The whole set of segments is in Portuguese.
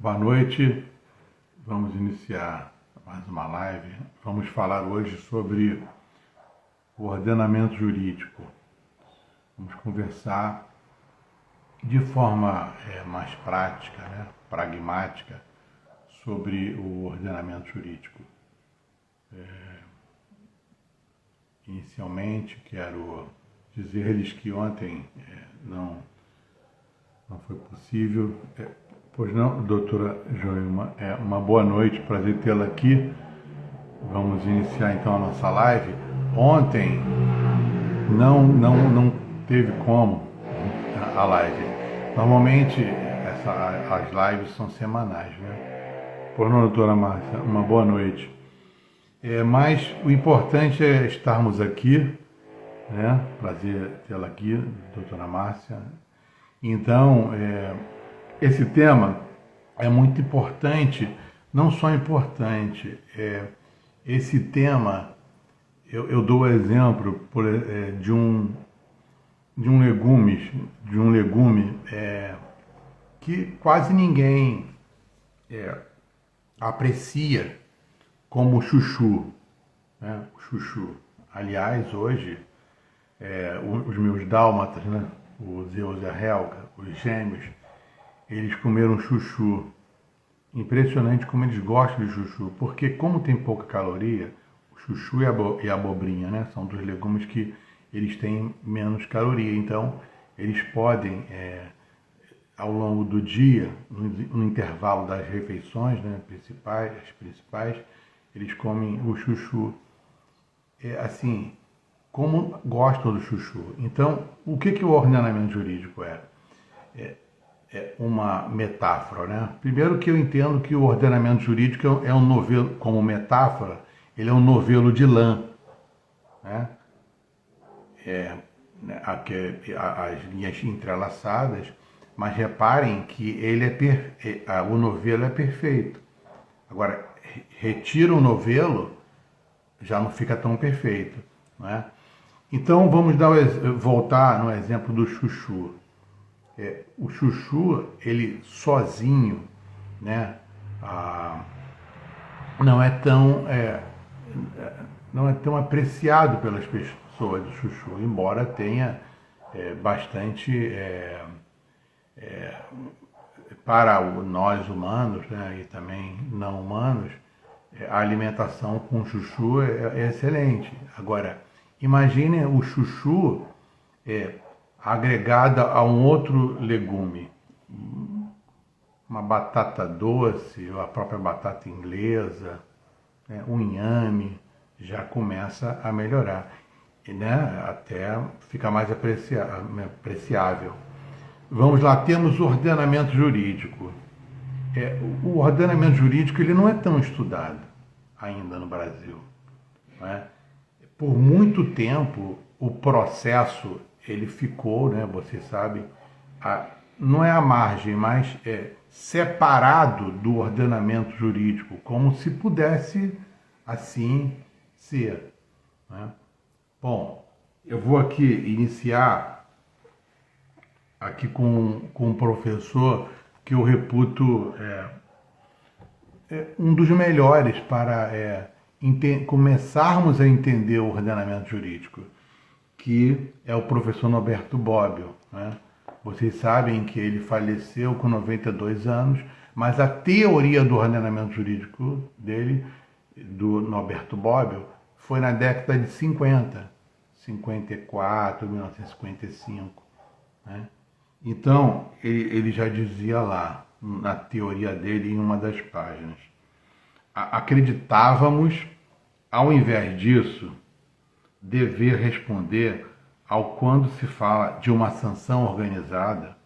Boa noite, vamos iniciar mais uma live. Vamos falar hoje sobre o ordenamento jurídico. Vamos conversar de forma mais prática, pragmática, sobre o ordenamento jurídico. Inicialmente, quero dizer-lhes que ontem não foi possível. Pois não, doutora Joilma, uma boa noite, prazer tê-la aqui. Vamos iniciar então a nossa live. Ontem não teve como a live. Normalmente as lives são semanais, né? Pois não, doutora Márcia, uma boa noite. Mas o importante é estarmos aqui, né? Prazer tê-la aqui, doutora Márcia. Então, esse tema é muito importante, não só importante, esse tema, eu dou o exemplo de um legume que quase ninguém aprecia, como o chuchu, né? O chuchu. Aliás, hoje, os meus dálmatas, né? O Zeus e a Helga, os gêmeos, eles comeram chuchu. Impressionante como eles gostam de chuchu, porque como tem pouca caloria, o chuchu e a abobrinha, né, são dos legumes que eles têm menos caloria. Então, eles podem, ao longo do dia, no intervalo das refeições, né, as principais, eles comem o chuchu. Assim, como gostam do chuchu. Então, o que o ordenamento jurídico é? É uma metáfora, né? Primeiro que eu entendo que o ordenamento jurídico é um novelo, como metáfora, ele é um novelo de lã, né? As linhas entrelaçadas, mas reparem que o novelo é perfeito. Agora, retira o novelo, já não fica tão perfeito, né? Então, vamos voltar no exemplo do chuchu. O chuchu, ele sozinho, né, não é tão apreciado pelas pessoas, o chuchu, embora tenha bastante para nós humanos, né, e também não humanos, a alimentação com chuchu é excelente. Agora, imagine o chuchu agregada a um outro legume, uma batata doce, ou a própria batata inglesa, né, um inhame, já começa a melhorar, né, até ficar mais apreciável. Vamos lá, temos o ordenamento jurídico. O ordenamento jurídico ele não é tão estudado ainda no Brasil, né? Por muito tempo, o processo ele ficou, né, você sabe, não é à margem, mas separado do ordenamento jurídico, como se pudesse assim ser, né? Bom, eu vou aqui iniciar aqui com um professor que eu reputo um dos melhores para começarmos a entender o ordenamento jurídico, que é o professor Norberto Bobbio, né? Vocês sabem que ele faleceu com 92 anos, mas a teoria do ordenamento jurídico dele, do Norberto Bobbio, foi na década de 54, 1955, né? Então, ele já dizia lá, na teoria dele, em uma das páginas, acreditávamos, ao invés disso, dever responder ao quando se fala de uma sanção organizada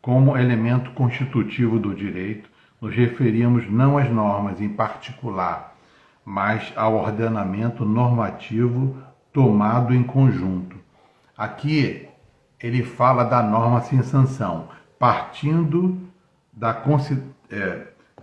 como elemento constitutivo do direito, nos referimos não às normas em particular, mas ao ordenamento normativo tomado em conjunto. Aqui ele fala da norma sem sanção, partindo da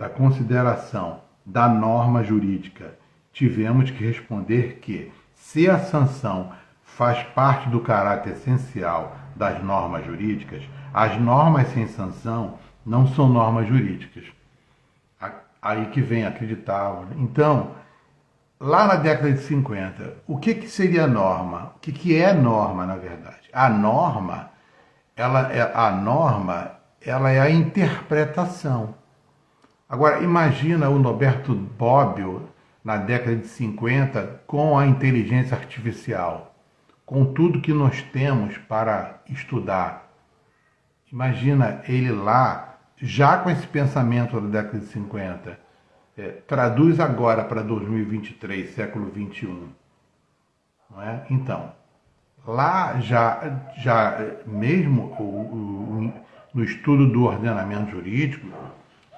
consideração da norma jurídica. Tivemos que responder que, se a sanção faz parte do caráter essencial das normas jurídicas, as normas sem sanção não são normas jurídicas. Aí que vem acreditava. Então, lá na década de 50, o que seria norma? O que é norma, na verdade? A norma, ela é a interpretação. Agora, imagina o Norberto Bobbio na década de 50 com a inteligência artificial, com tudo que nós temos para estudar. Imagina ele lá, já com esse pensamento da década de 50, traduz agora para 2023, século 21. Não é? Então, lá já mesmo no estudo do ordenamento jurídico,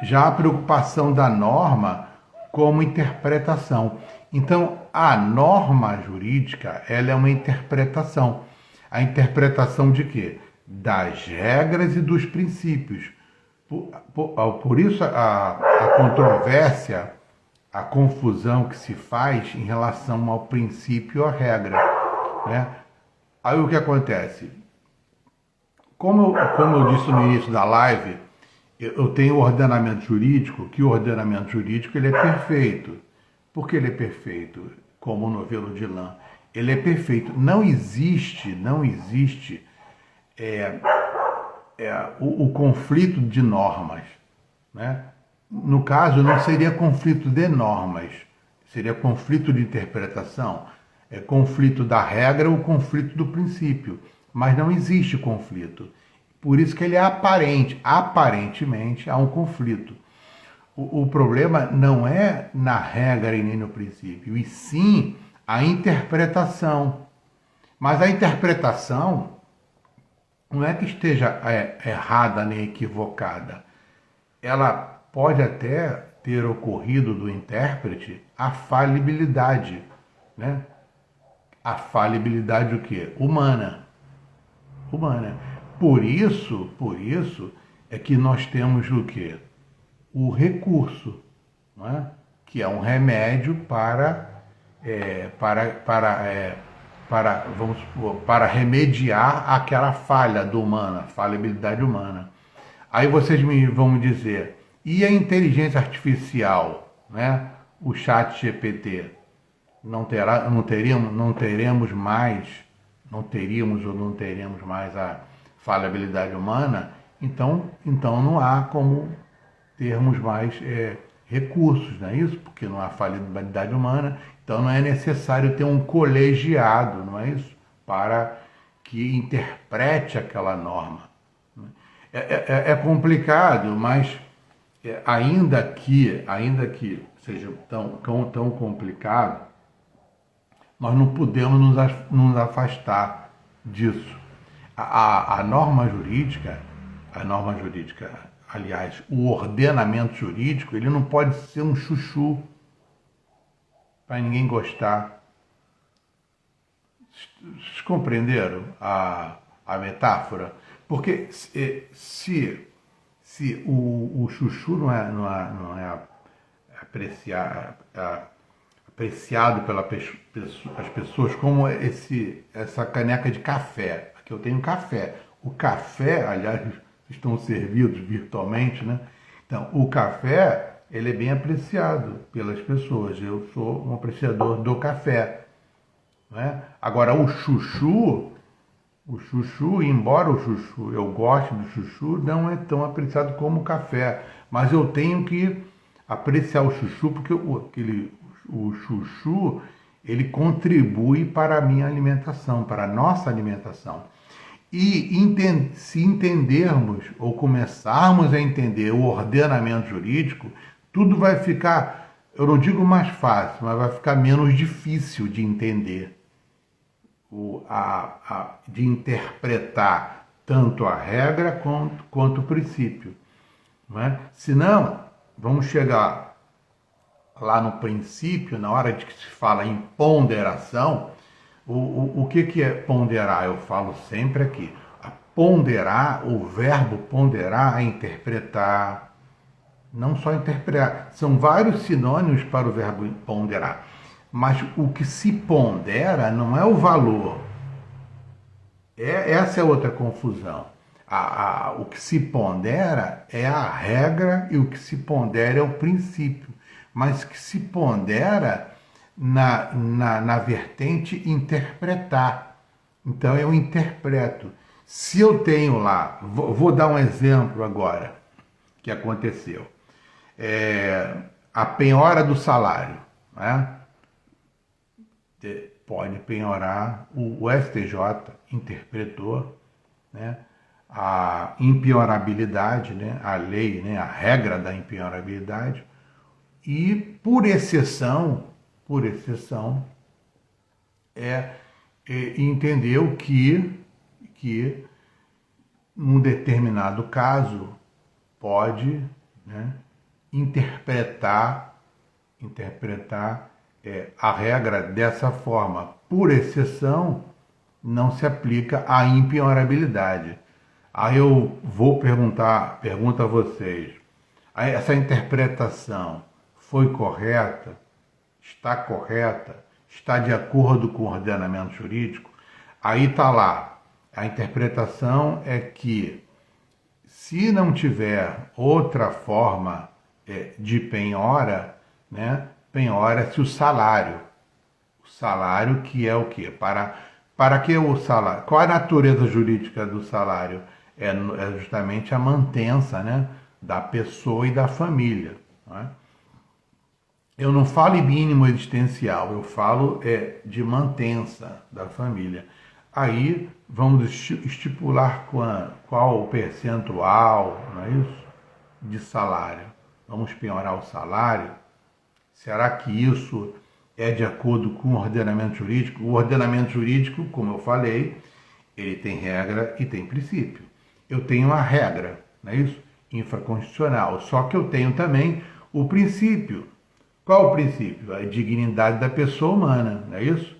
já a preocupação da norma como interpretação. Então, a norma jurídica, ela é uma interpretação. A interpretação de quê? Das regras e dos princípios. Por isso, a controvérsia, a confusão que se faz em relação ao princípio ou à regra, né? Aí o que acontece? Como eu disse no início da live, eu tenho o ordenamento jurídico, que o ordenamento jurídico ele é perfeito. Por que ele é perfeito? Como o novelo de Lã. Ele é perfeito. Não existe o conflito de normas. Né? No caso, não seria conflito de normas, seria conflito de interpretação. É conflito da regra ou conflito do princípio. Mas não existe conflito. Por isso que ele é aparente. Aparentemente há um conflito. O problema não é na regra e nem no princípio, e sim a interpretação. Mas a interpretação não é que esteja errada nem equivocada. Ela pode até ter ocorrido do intérprete a falibilidade, né? A falibilidade o quê? Humana. Por isso é que nós temos o quê? O recurso, não é? Que é um remédio para remediar aquela falha falibilidade humana. Aí vocês vão me dizer, e a inteligência artificial, né? O chat GPT, não teríamos mais a falabilidade humana, então não há como termos mais recursos, não é isso? Porque não há falabilidade humana, então não é necessário ter um colegiado, não é isso? Para que interprete aquela norma. É complicado, mas ainda que seja tão complicado, nós não podemos nos afastar disso. A norma jurídica, aliás, o ordenamento jurídico, ele não pode ser um chuchu para ninguém gostar. Vocês compreenderam a metáfora? Porque se o chuchu não é apreciado pelas pessoas como essa caneca de café. Aqui eu tenho café. O café, aliás, estão servidos virtualmente, né? Então, o café, ele é bem apreciado pelas pessoas. Eu sou um apreciador do café, né? Agora, o chuchu, embora o chuchu, eu goste do chuchu, não é tão apreciado como o café. Mas eu tenho que apreciar o chuchu, porque o chuchu, ele contribui para a minha alimentação, para a nossa alimentação. E se entendermos ou começarmos a entender o ordenamento jurídico, tudo vai ficar, eu não digo mais fácil, mas vai ficar menos difícil de entender, de interpretar tanto a regra quanto o princípio. Não é? Senão, vamos chegar lá no princípio, na hora de que se fala em ponderação. O que é ponderar? Eu falo sempre aqui. Ponderar, o verbo ponderar é interpretar, não só interpretar. São vários sinônimos para o verbo ponderar. Mas o que se pondera não é o valor. Essa é outra confusão. O que se pondera é a regra e o que se pondera é o princípio, mas que se pondera na vertente interpretar. Então eu interpreto. Se eu tenho lá, vou dar um exemplo agora que aconteceu. A penhora do salário, né? Pode penhorar, o STJ interpretou, né, a impenhorabilidade, né, a lei, né, a regra da impenhorabilidade, e por exceção, entendeu que num determinado caso pode, né, interpretar a regra dessa forma. Por exceção, não se aplica a impenhorabilidade. Aí eu vou pergunto a vocês, essa interpretação foi correta? Está correta? Está de acordo com o ordenamento jurídico? Aí está lá, a interpretação é que se não tiver outra forma de penhora, né, penhora-se o salário. O salário que é o quê? Para que o salário? Qual a natureza jurídica do salário? É justamente a mantença, né, da pessoa e da família. Não é? Eu não falo em mínimo existencial, eu falo de mantença da família. Aí vamos estipular qual o percentual, não é isso? De salário. Vamos penhorar o salário? Será que isso é de acordo com o ordenamento jurídico? O ordenamento jurídico, como eu falei, ele tem regra e tem princípio. Eu tenho a regra, não é isso? Infraconstitucional. Só que eu tenho também o princípio. Qual o princípio? A dignidade da pessoa humana, não é isso?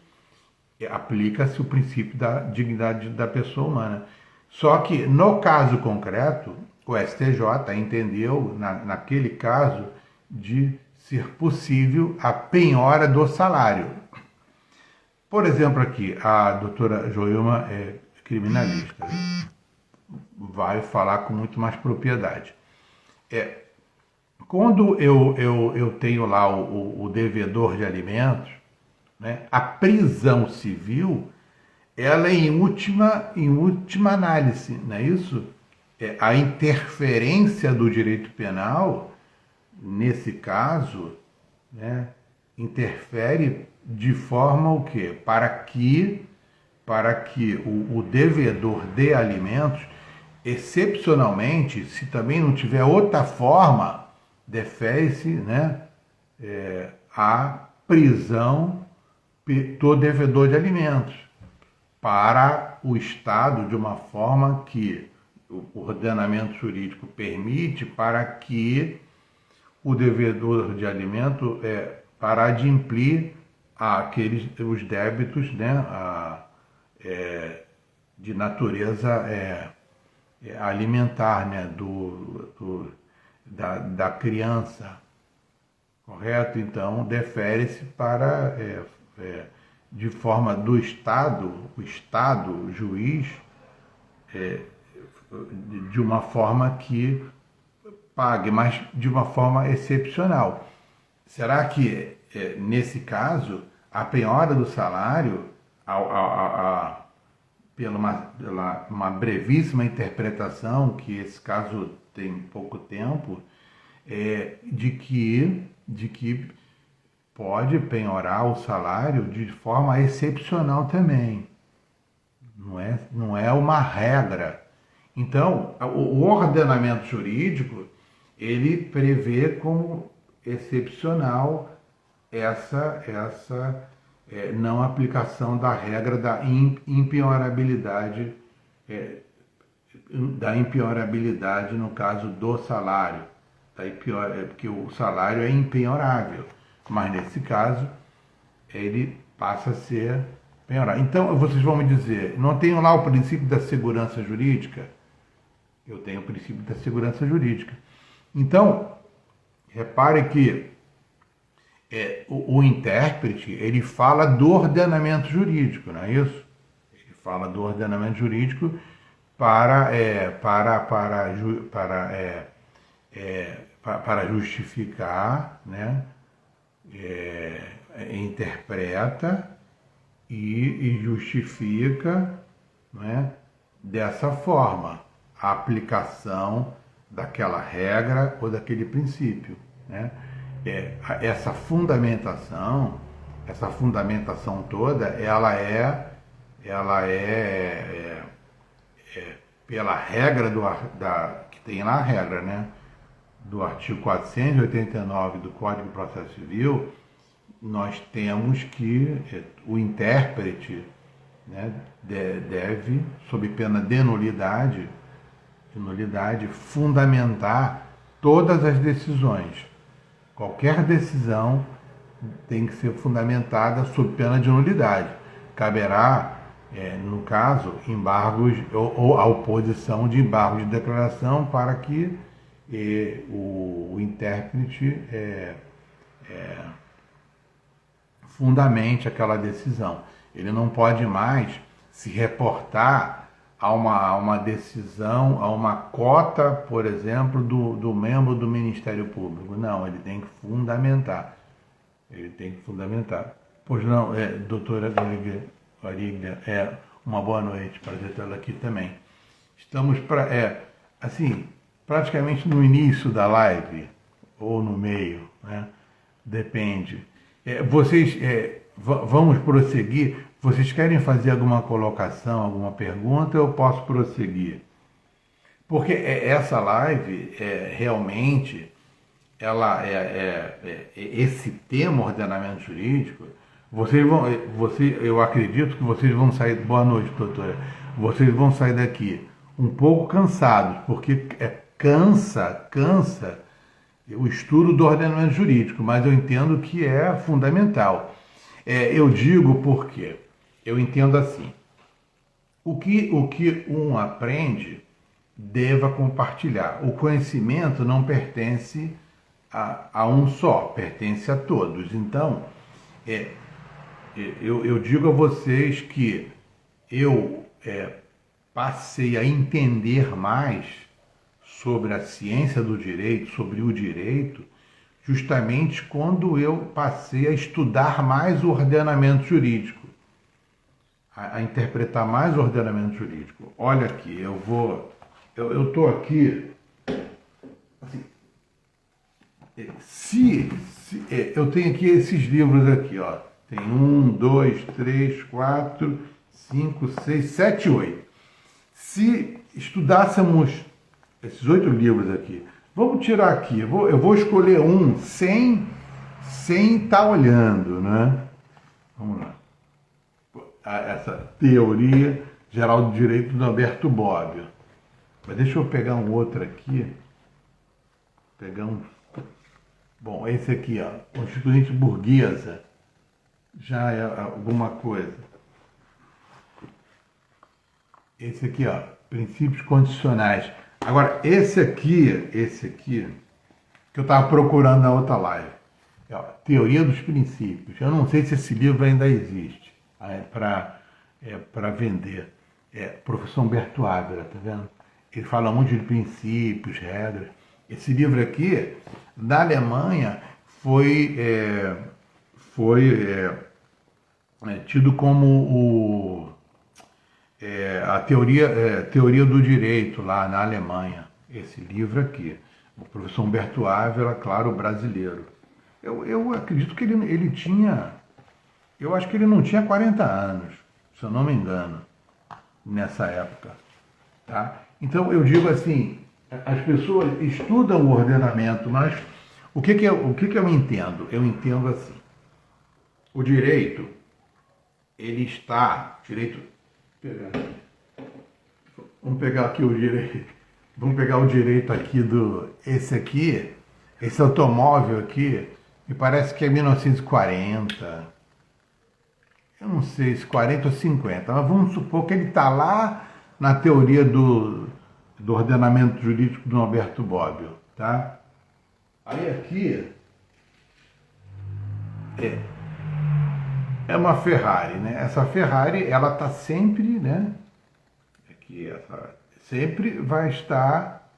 Aplica-se o princípio da dignidade da pessoa humana. Só que, no caso concreto, o STJ entendeu, naquele caso, de ser possível a penhora do salário. Por exemplo, aqui, a doutora Joilma é criminalista, vai falar com muito mais propriedade. Quando eu tenho lá o devedor de alimentos, né, a prisão civil, ela é em última análise, não é isso? A interferência do direito penal, nesse caso, né, interfere de forma o quê? Para que o devedor de alimentos, excepcionalmente, se também não tiver outra forma, defere-se, né, a prisão do devedor de alimentos para o Estado de uma forma que o ordenamento jurídico permite, para que o devedor de alimento parar de implir os débitos, né, de natureza alimentar, né, da criança, correto? Então, defere-se para, de forma do Estado, o Estado, o juiz, de uma forma que pague, mas de uma forma excepcional. Será que, nesse caso, a penhora do salário, pela uma brevíssima interpretação, que esse caso tem pouco tempo, de que pode penhorar o salário de forma excepcional também. Não é uma regra. Então, o ordenamento jurídico, ele prevê como excepcional essa não aplicação da regra da impenhorabilidade, no caso do salário, porque o salário é impenhorável, mas nesse caso ele passa a ser penhorado. Então vocês vão me dizer, não tenho lá o princípio da segurança jurídica? Eu tenho o princípio da segurança jurídica. Então, repare que o intérprete, ele fala do ordenamento jurídico, não é isso? Ele fala do ordenamento jurídico para justificar, né? Interpreta e justifica, né? Dessa forma a aplicação daquela regra ou daquele princípio, né? Essa fundamentação toda, ela é pela regra que tem lá a regra, né? Do artigo 489 do Código de Processo Civil, nós temos que o intérprete, né, deve, sob pena de nulidade, fundamentar todas as decisões. Qualquer decisão tem que ser fundamentada sob pena de nulidade. Caberá, no caso, embargos ou a oposição de embargos de declaração para que o intérprete fundamente aquela decisão. Ele não pode mais se reportar a uma decisão, a uma cota, por exemplo, do membro do Ministério Público. Não, ele tem que fundamentar. Pois não, doutora Ariglia, uma boa noite, prazer tê-la aqui também. Estamos praticamente no início da live, ou no meio, né? Depende. Vamos prosseguir. Vocês querem fazer alguma colocação, alguma pergunta? Eu posso prosseguir. Porque essa live, realmente, esse tema ordenamento jurídico, eu acredito que vocês vão sair, boa noite, doutora, vocês vão sair daqui um pouco cansados, porque cansa o estudo do ordenamento jurídico, mas eu entendo que é fundamental. Eu digo porque eu entendo assim: o que um aprende, deva compartilhar. O conhecimento não pertence a um só, pertence a todos. Então, eu digo a vocês que eu passei a entender mais sobre a ciência do direito, sobre o direito, justamente quando eu passei a estudar mais o ordenamento jurídico, a interpretar mais o ordenamento jurídico. Olha aqui, eu estou aqui, assim, eu tenho aqui esses livros aqui, ó. Tem 1, 2, 3, 4, 5, 6, 7, 8. Se estudássemos esses 8 livros aqui, vamos tirar aqui, eu vou escolher um sem estar olhando, né? Vamos lá. Essa teoria geral do direito do Alberto Bobbio. Mas deixa eu pegar um outro aqui. Bom, esse aqui, ó, Constituinte Burguesa. Já é alguma coisa. Esse aqui, ó, Princípios Constitucionais. Agora, esse aqui, que eu estava procurando na outra live, Teoria dos Princípios. Eu não sei se esse livro ainda existe para vender. Professor Humberto Ávila, tá vendo? Ele fala muito de princípios, regras. Esse livro aqui, na Alemanha, foi tido como a teoria do direito lá na Alemanha. Esse livro aqui. O professor Humberto Ávila, claro, brasileiro. Eu acredito que ele tinha... Eu acho que ele não tinha 40 anos, se eu não me engano, nessa época. Tá? Então, eu digo assim, as pessoas estudam o ordenamento, mas o que eu entendo? Eu entendo assim, o direito, ele está... Vamos pegar aqui o direito. Vamos pegar o direito aqui esse automóvel aqui, me parece que é 1940. Eu não sei se 40 ou 50, mas vamos supor que ele está lá na teoria do ordenamento jurídico do Alberto Bobbio, tá? Aí aqui é uma Ferrari, né? Essa Ferrari, ela está sempre, né? Aqui, sempre vai estar,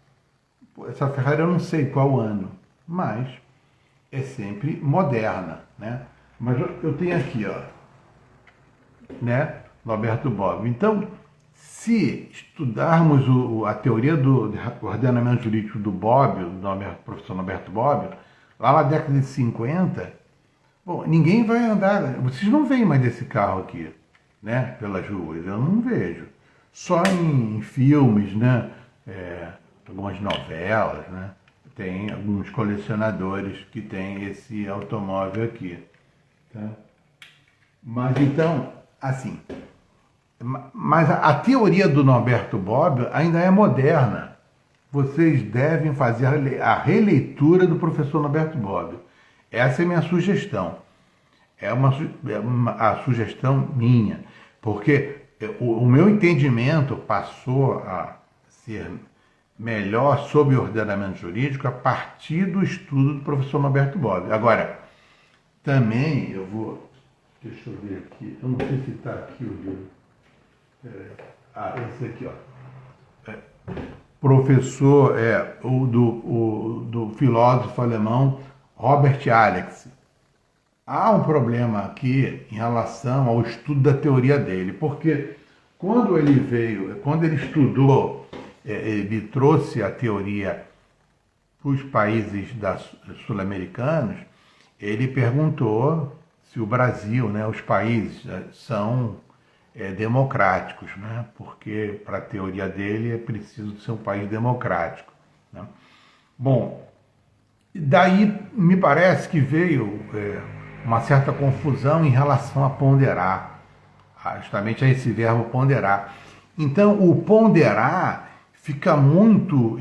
essa Ferrari eu não sei qual ano, mas é sempre moderna, né? Mas eu tenho aqui, ó, né, Norberto Bobbio. Então, se estudarmos a teoria do ordenamento jurídico do Bobbio, do professor Norberto Bobbio, lá na década de 50, bom, ninguém vai andar, vocês não veem mais esse carro aqui, né, pelas ruas, eu não vejo. Só em filmes, né, algumas novelas, né, tem alguns colecionadores que têm esse automóvel aqui, tá? Mas então, assim, mas a teoria do Norberto Bobbio ainda é moderna. Vocês devem fazer a releitura do professor Norberto Bobbio. Essa é a minha sugestão. A sugestão minha, porque o meu entendimento passou a ser melhor sobre o ordenamento jurídico a partir do estudo do professor Norberto Bobbio. Agora, também eu vou, deixa eu ver aqui, eu não sei se está aqui o livro. Esse aqui, ó. Professor do filósofo alemão Robert Alex. Há um problema aqui em relação ao estudo da teoria dele, porque quando ele estudou, ele trouxe a teoria para os países sul-americanos, ele perguntou se o Brasil, né, os países são democráticos, né, porque para a teoria dele é preciso ser um país democrático, né? Bom, daí me parece que veio uma certa confusão em relação a ponderar, justamente a esse verbo ponderar. Então, o ponderar fica muito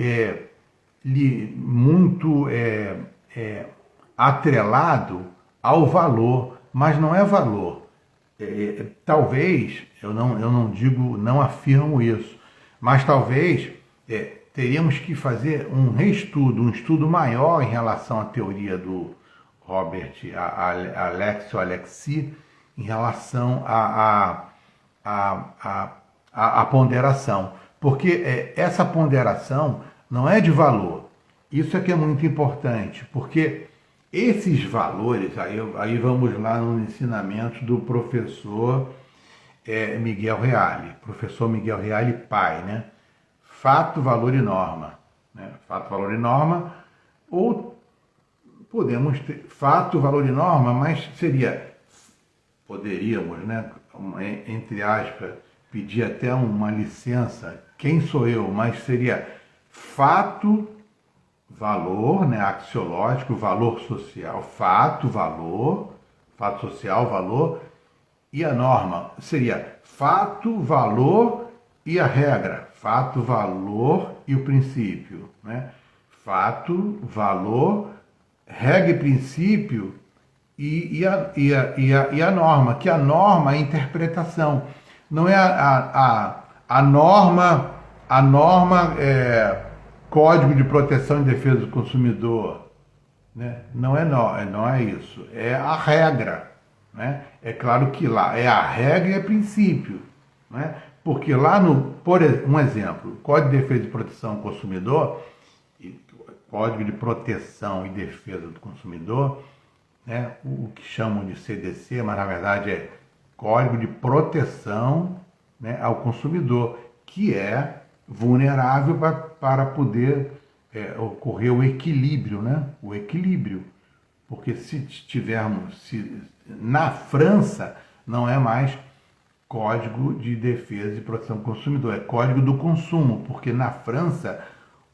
atrelado ao valor, mas não é valor. Talvez, eu não digo, não afirmo isso, mas talvez teríamos que fazer um reestudo, um estudo maior em relação à teoria do Robert Alexi, em relação à ponderação. Porque essa ponderação não é de valor. Isso é que é muito importante, porque esses valores, aí vamos lá no ensinamento do professor Miguel Reale, professor Miguel Reale pai, né? Fato, valor e norma, né? Fato, valor e norma, ou podemos ter fato, valor e norma, mas poderíamos, né, entre aspas, pedir até uma licença, quem sou eu, mas seria fato, valor, né, axiológico, valor social, fato social, valor, e a norma seria fato, valor e a regra, fato, valor e o princípio, né? Fato, valor, regra e princípio e a norma, que a norma é a interpretação, não é a norma Código de Proteção e Defesa do Consumidor, né? Não é isso, é a regra, né? É claro que lá é a regra e é princípio, né? Porque lá por um exemplo, Código de Defesa e Proteção do Consumidor, Código de Proteção e Defesa do Consumidor, né? O que chamam de CDC, mas na verdade é Código de Proteção, né, ao consumidor, que é vulnerável para poder ocorrer o equilíbrio, né? O equilíbrio. Porque na França não é mais Código de Defesa e Proteção do Consumidor, é Código do Consumo, porque na França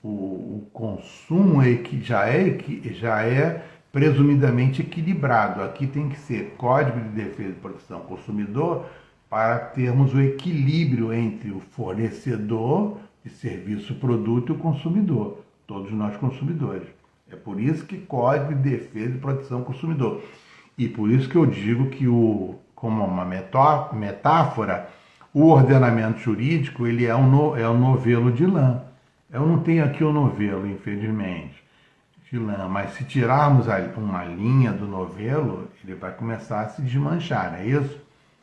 o consumo já é presumidamente equilibrado. Aqui tem que ser Código de Defesa e Proteção do Consumidor para termos o equilíbrio entre o fornecedor de serviço, produto e o consumidor, todos nós consumidores. É por isso que Código de Defesa e Proteção do Consumidor. E por isso que eu digo que, como uma metáfora, o ordenamento jurídico ele é um novelo de lã. Eu não tenho aqui o novelo, infelizmente, de lã, mas se tirarmos uma linha do novelo, ele vai começar a se desmanchar, não é isso?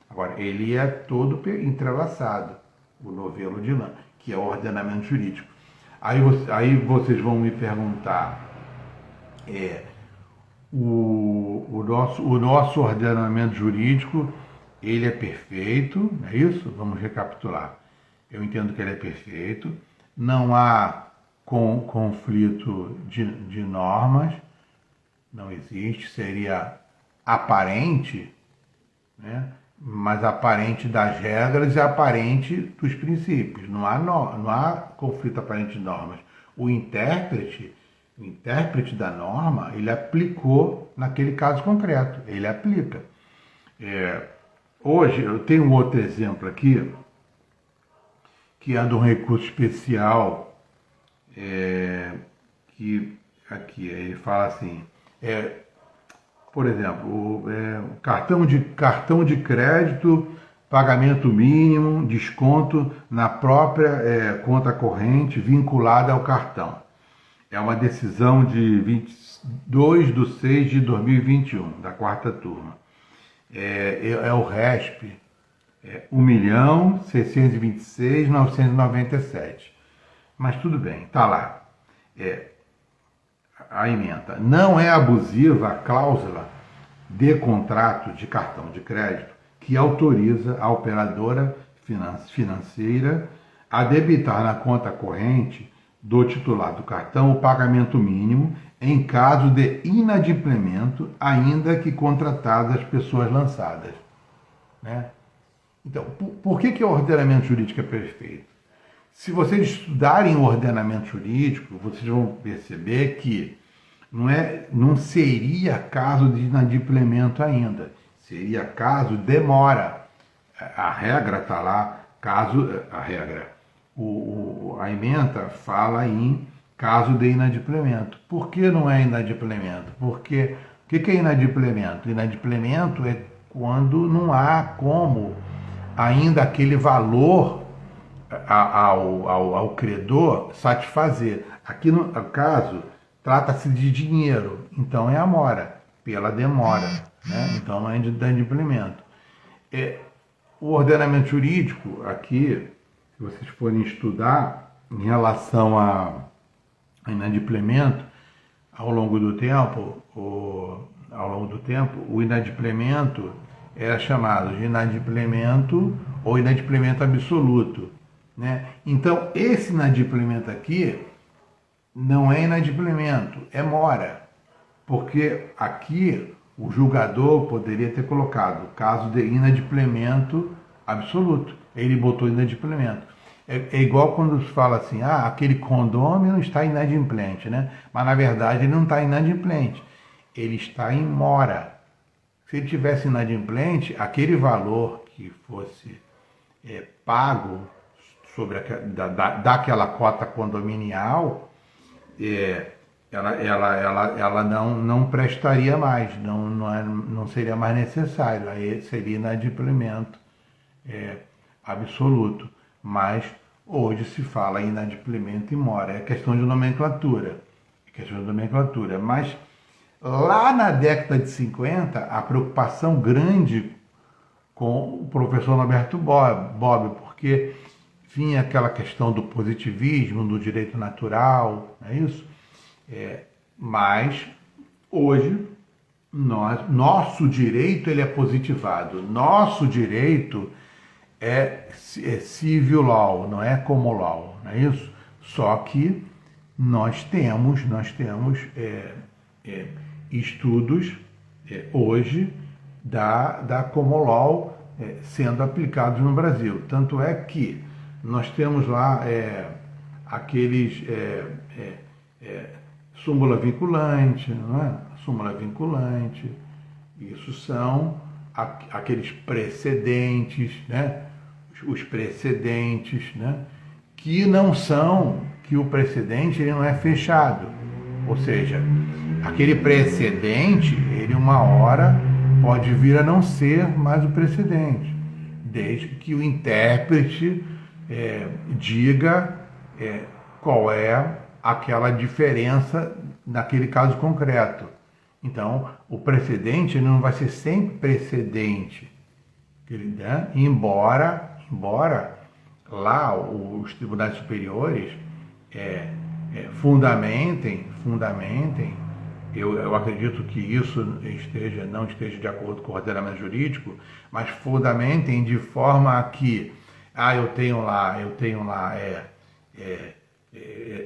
Agora, ele é todo entrelaçado, o novelo de lã, que é o ordenamento jurídico. Aí vocês vão me perguntar, o nosso ordenamento jurídico, ele é perfeito, não é isso? Vamos recapitular. Eu entendo que ele é perfeito, não há conflito de normas, não existe, seria aparente, né? Mas aparente das regras e aparente dos princípios. Não há conflito aparente de normas. O intérprete da norma, ele aplicou naquele caso concreto. Ele aplica. Hoje, eu tenho um outro exemplo aqui, que é de um recurso especial, que aqui ele fala assim, por exemplo, cartão de crédito, pagamento mínimo, desconto na própria conta corrente vinculada ao cartão. É uma decisão de 22/6/2021, da quarta turma. É o RESP, 1.626.997. Mas tudo bem, está lá. A ementa. Não é abusiva a cláusula de contrato de cartão de crédito que autoriza a operadora financeira a debitar na conta corrente do titular do cartão o pagamento mínimo em caso de inadimplemento, ainda que contratadas pessoas lançadas. Né? Então, por que o ordenamento jurídico é perfeito? Se vocês estudarem o ordenamento jurídico, vocês vão perceber que não seria caso de inadimplemento ainda, seria caso de demora. A regra está lá, a ementa fala em caso de inadimplemento. Por que não é inadimplemento? Porque o que é inadimplemento? Inadimplemento é quando não há como ainda aquele valor ao credor satisfazer. Aqui no caso, trata-se de dinheiro, então é a mora, pela demora, né? Então não é de inadimplemento. O ordenamento jurídico, aqui, se vocês forem estudar, em relação a inadimplemento, ao longo do tempo, o inadimplemento era chamado de inadimplemento ou inadimplemento absoluto, né? Então, esse inadimplemento aqui não é inadimplemento, é mora, porque aqui o julgador poderia ter colocado caso de inadimplemento absoluto, ele botou inadimplemento. É igual quando se fala assim, aquele condômino está inadimplente, né? Mas na verdade ele não está inadimplente, ele está em mora. Se ele tivesse inadimplente, aquele valor que fosse pago sobre daquela cota condominial, ela não prestaria mais, não seria mais necessário, aí seria inadimplemento absoluto. Mas hoje se fala em inadimplemento e mora, é questão de nomenclatura. Mas lá na década de 50, a preocupação grande com o professor Norberto Bobbio, porque vinha aquela questão do positivismo, do direito natural, não é isso? Mas hoje nosso direito ele é positivado, nosso direito é civil law, não é common law, não é isso? Só que nós temos estudos hoje da common law sendo aplicados no Brasil. Tanto é que nós temos lá aqueles súmula vinculante, não é? Súmula vinculante, isso são aqueles precedentes, né? Os precedentes, né? Que o precedente ele não é fechado, ou seja, aquele precedente, ele uma hora pode vir a não ser mais o precedente, desde que o intérprete diga qual é aquela diferença naquele caso concreto. Então, o precedente ele não vai ser sempre precedente, né? Embora lá os tribunais superiores fundamentem, eu acredito que isso não esteja de acordo com o ordenamento jurídico, mas fundamentem de forma a que eu tenho lá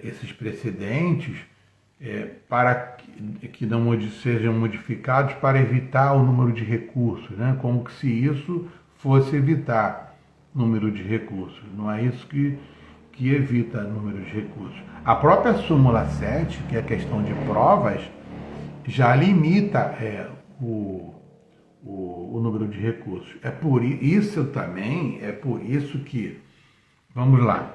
esses precedentes para que não sejam modificados para evitar o número de recursos, né? Como que se isso fosse evitar número de recursos. Não é isso que evita número de recursos. A própria súmula 7, que é a questão de provas, já limita o número de recursos. É por isso que, vamos lá,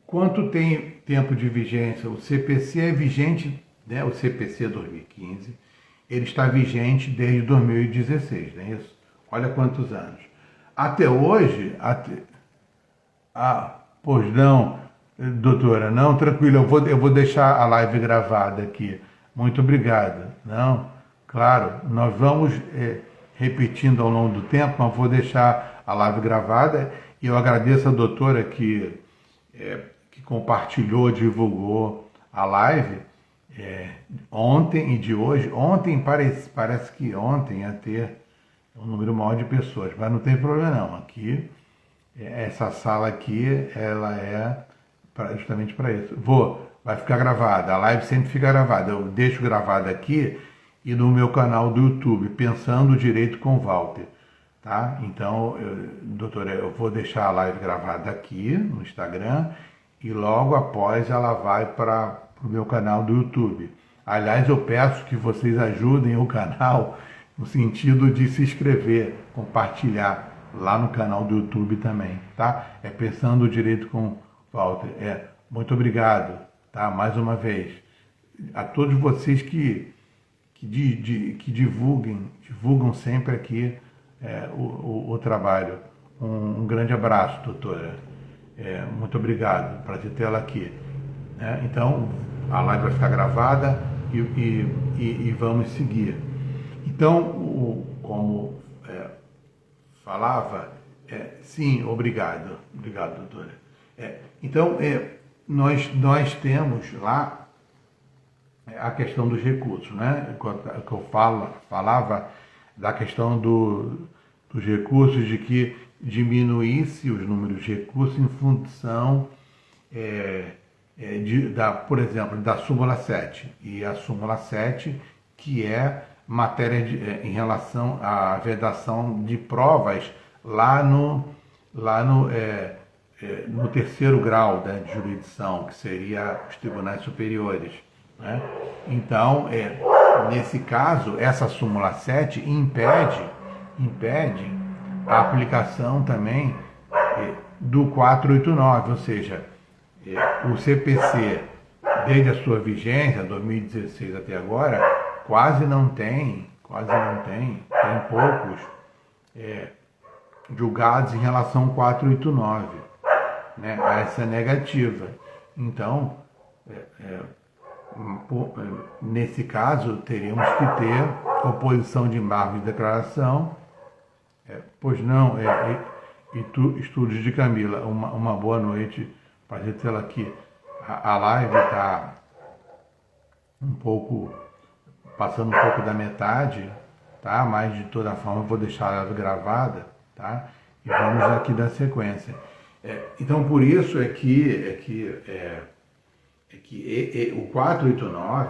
quanto tem tempo de vigência? O CPC é vigente, né? O CPC 2015, ele está vigente desde 2016, não é isso? Olha quantos anos. Até hoje, pois não, doutora, não, tranquilo, eu vou deixar a live gravada aqui. Muito obrigado. Não, claro, nós vamos repetindo ao longo do tempo, mas vou deixar a live gravada e eu agradeço a doutora que compartilhou, divulgou a live ontem e de hoje. Ontem parece que ontem ia ter um número maior de pessoas, mas não tem problema não. Aqui, essa sala aqui, ela é justamente para isso. Vai ficar gravada, a live sempre fica gravada. Eu deixo gravada aqui e no meu canal do YouTube, Pensando Direito com Walter. Tá? Então, doutora, eu vou deixar a live gravada aqui no Instagram e logo após ela vai para o meu canal do YouTube. Aliás, eu peço que vocês ajudem o canal no sentido de se inscrever, compartilhar lá no canal do YouTube também, tá? Pensando Direito com Walter. Muito obrigado, tá? Mais uma vez. A todos vocês que divulgam sempre aqui o trabalho. Um grande abraço, doutora. Muito obrigado, prazer tê-la aqui. Então, a live vai ficar gravada e vamos seguir. Então, como falava, sim, obrigado, doutora. Então, nós temos lá a questão dos recursos, né? Que eu falava da questão dos recursos, de que diminuísse os números de recursos em função, por exemplo, da súmula 7. E a súmula 7, que é matéria em relação à vedação de provas lá no terceiro grau, né, de jurisdição, que seria os tribunais superiores. Né? Então, nesse caso, essa súmula 7 impede a aplicação também do 489, ou seja, o CPC, desde a sua vigência, 2016 até agora, quase não tem, tem poucos julgados em relação ao 489, né? Essa é negativa. Então, nesse caso, teríamos que ter oposição de embargo de declaração. Pois não, Estúdios de Camila, uma boa noite, prazer tê-la aqui. A live está passando um pouco da metade, tá? Mas de toda forma eu vou deixar ela gravada, tá? E vamos aqui dar sequência. Então, por isso que o 489,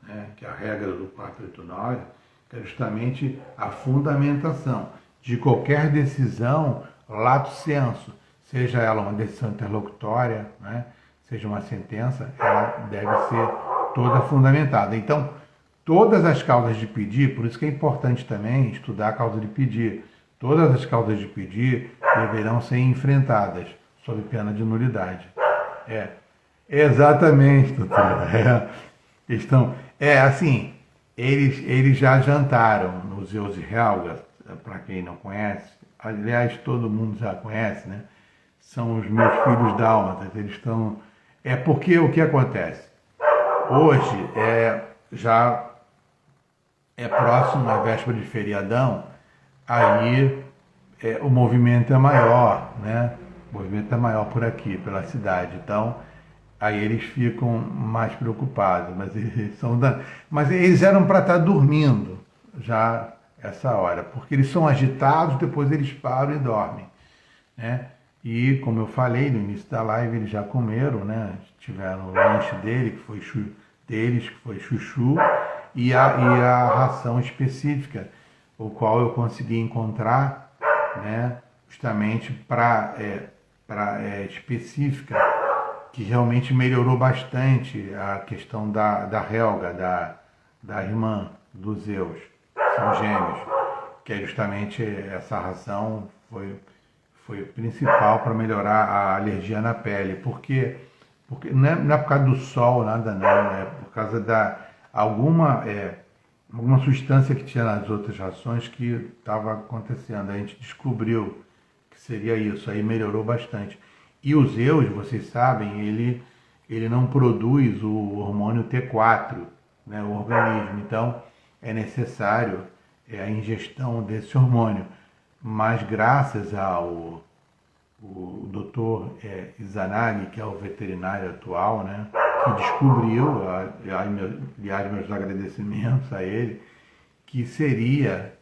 né, que é a regra do 489, é justamente a fundamentação de qualquer decisão lato sensu, seja ela uma decisão interlocutória, né, seja uma sentença, ela deve ser toda fundamentada. Então, todas as causas de pedir, por isso que é importante também estudar a causa de pedir, todas as causas de pedir deverão ser enfrentadas sob pena de nulidade. Exatamente, doutora. Assim, eles já jantaram no Zeus e Helga, para quem não conhece, aliás, todo mundo já conhece, né? São os meus filhos dálmatas, eles estão... porque o que acontece? Hoje já é próximo à véspera de feriadão, aí o movimento é maior, né? O movimento é maior por aqui, pela cidade. Então, aí eles ficam mais preocupados. Mas eles eram para estar dormindo já essa hora, porque eles são agitados, depois eles param e dormem, né? E como eu falei no início da live, eles já comeram, né? Tiveram o lanche deles, que foi chuchu, e a ração específica, o qual eu consegui encontrar, né? Justamente específica, que realmente melhorou bastante a questão da Helga, da irmã dos Zeus, são gêmeos, que é justamente essa ração foi principal para melhorar a alergia na pele, porque não é por causa do sol, nada não, é por causa alguma substância que tinha nas outras rações que estava acontecendo. A gente descobriu que seria isso, aí melhorou bastante. E o Zeus, vocês sabem, ele não produz o hormônio T4, né, o organismo, então é necessário a ingestão desse hormônio. Mas graças ao Dr. Izanagi, que é o veterinário atual, né, que descobriu, aliás, meus agradecimentos a ele, que seria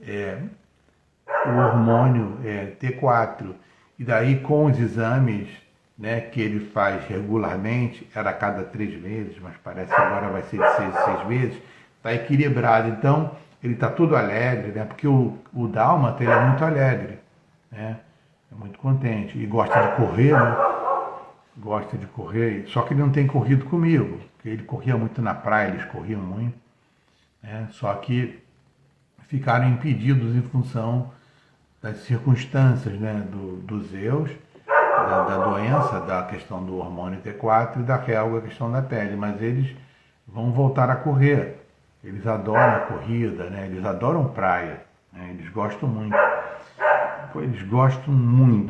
o hormônio T4. E daí, com os exames, né, que ele faz regularmente, era a cada 3 meses, mas parece que agora vai ser de 6 em 6 meses, está equilibrado. Então, ele está todo alegre, né, porque o dálmata ele é muito alegre, né, é muito contente e gosta de correr, né, gosta de correr, só que ele não tem corrido comigo, porque ele corria muito na praia, eles corriam muito, né, só que ficaram impedidos em função das circunstâncias, né, do Zeus, da doença, da questão do hormônio T4 e da Helga, a questão da pele, mas eles vão voltar a correr. Eles adoram a corrida, né? Eles adoram praia, né? Eles gostam muito.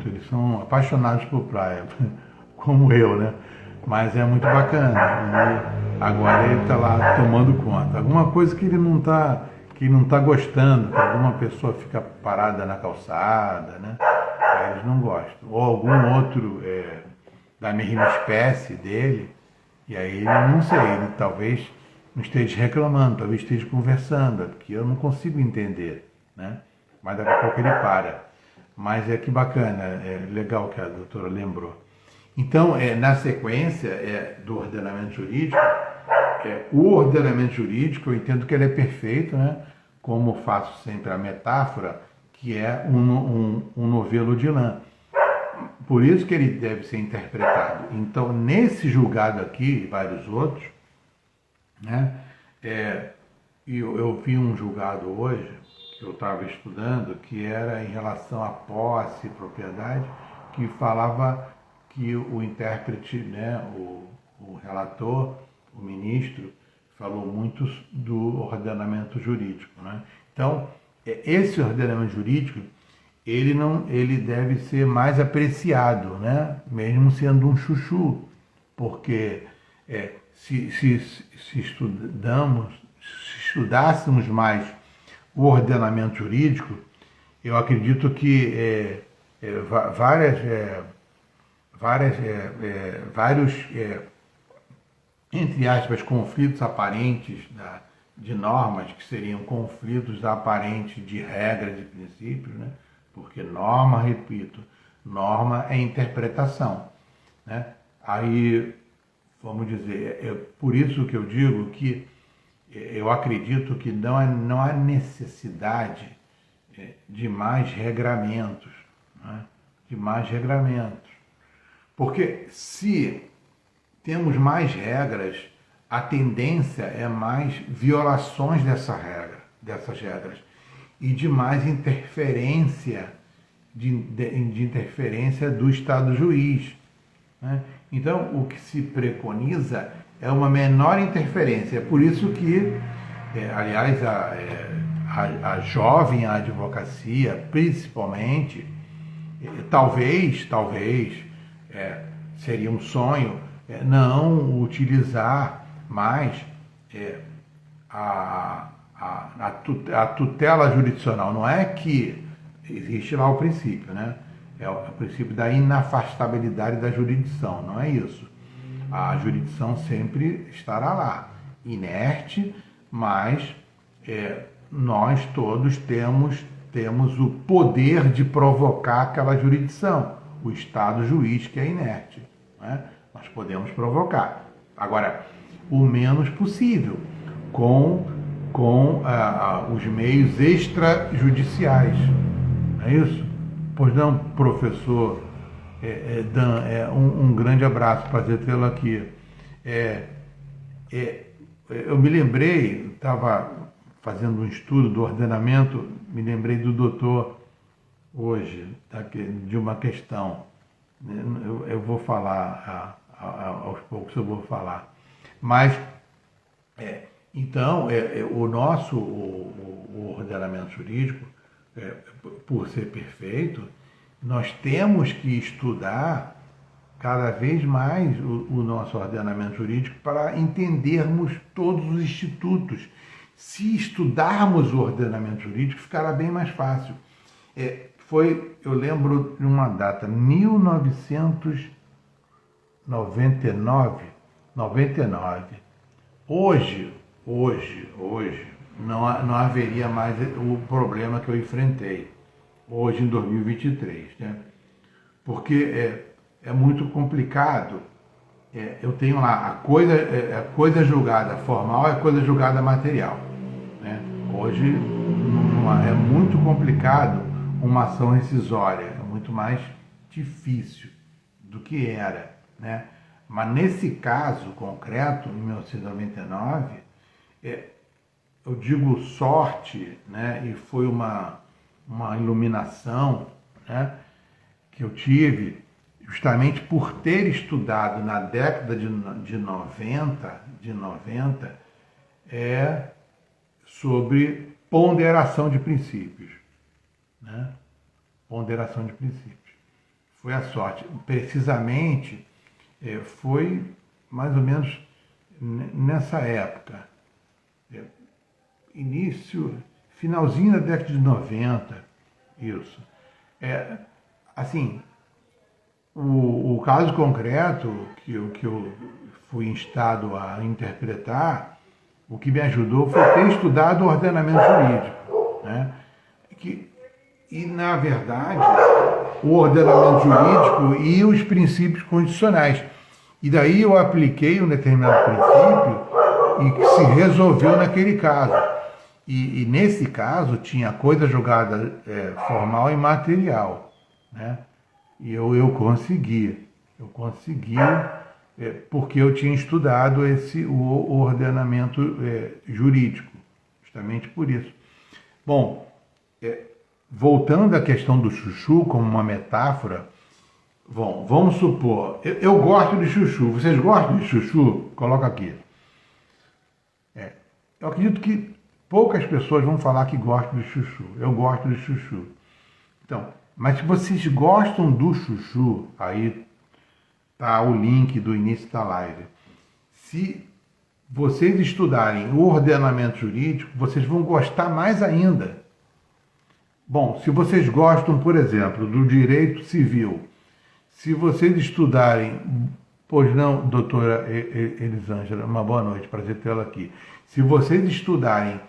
Eles são apaixonados por praia, como eu, né? Mas é muito bacana. E agora ele está lá tomando conta. Alguma coisa que ele não está gostando, que alguma pessoa fica parada na calçada, né? Aí eles não gostam. Ou algum outro da mesma espécie dele, e aí ele não sei, ele talvez não esteja reclamando, talvez esteja conversando, porque eu não consigo entender, né? Mas daqui a pouco ele para. Mas que bacana, é legal que a doutora lembrou. Então, na sequência do ordenamento jurídico, o ordenamento jurídico, eu entendo que ele é perfeito, né? Como faço sempre a metáfora, que é um novelo de lã. Por isso que ele deve ser interpretado. Então, nesse julgado aqui e vários outros, né, eu vi um julgado hoje, que eu estava estudando, que era em relação à posse e propriedade, que falava que o intérprete, né, o relator, o ministro, falou muito do ordenamento jurídico, né? Então, esse ordenamento jurídico, ele deve ser mais apreciado, né? Mesmo sendo um chuchu, porque se estudássemos mais o ordenamento jurídico, eu acredito que vários, entre aspas, conflitos aparentes de normas, que seriam conflitos aparentes de regras e princípios, né? Porque norma, repito, norma é interpretação, né? Aí, vamos dizer, por isso que eu digo que eu acredito que não há necessidade de mais regramentos, né? De mais regramentos. Porque se temos mais regras, a tendência é mais violações dessas regras, e de mais interferência, de interferência do Estado juiz, né? Então, o que se preconiza é uma menor interferência. É por isso que, aliás, a jovem advocacia, principalmente, talvez, seria um sonho não utilizar mais a tutela jurisdicional. Não é que existe lá o princípio, né? é o princípio da inafastabilidade da jurisdição, não é isso. A jurisdição sempre estará lá, inerte, mas nós todos temos o poder de provocar aquela jurisdição, o Estado juiz que é inerte, né? Nós podemos provocar. Agora, o menos possível, com os meios extrajudiciais. Não é isso? Pois não, professor Dan, um grande abraço, prazer tê-lo aqui. Eu me lembrei, estava fazendo um estudo do ordenamento, me lembrei do doutor hoje, de uma questão. Eu vou falar, aos poucos eu vou falar. Mas, então, o nosso o ordenamento jurídico, por ser perfeito, nós temos que estudar cada vez mais o nosso ordenamento jurídico para entendermos todos os institutos. Se estudarmos o ordenamento jurídico, ficará bem mais fácil. Eu lembro de uma data, 1999. Hoje não haveria mais o problema que eu enfrentei, hoje em 2023, né? Porque é muito complicado. Eu tenho lá a coisa julgada formal e a coisa julgada material, né? Hoje é muito complicado uma ação rescisória, é muito mais difícil do que era, né? Mas nesse caso concreto, em 1999, eu digo sorte, né? E foi uma iluminação, né? Que eu tive justamente por ter estudado na década de 90 sobre ponderação de princípios, né? Ponderação de princípios. Foi a sorte. Precisamente, foi mais ou menos nessa época. Finalzinho da década de 90, isso. Assim, o caso concreto que eu fui instado a interpretar, o que me ajudou foi ter estudado o ordenamento jurídico, né? E, na verdade, o ordenamento jurídico e os princípios constitucionais. E daí eu apliquei um determinado princípio e que se resolveu naquele caso. E nesse caso tinha coisa julgada formal e material, né? E eu consegui, porque eu tinha estudado o ordenamento jurídico, justamente por isso. Bom, voltando à questão do chuchu como uma metáfora, bom, vamos supor, eu gosto de chuchu, vocês gostam de chuchu? Coloca aqui. Eu acredito que poucas pessoas vão falar que gostam de chuchu. Eu gosto de chuchu. Então, mas se vocês gostam do chuchu, aí tá o link do início da live. Se vocês estudarem o ordenamento jurídico, vocês vão gostar mais ainda. Bom, se vocês gostam, por exemplo, do direito civil, se vocês estudarem, pois não, doutora Elisângela, uma boa noite, prazer tê-la aqui. Se vocês estudarem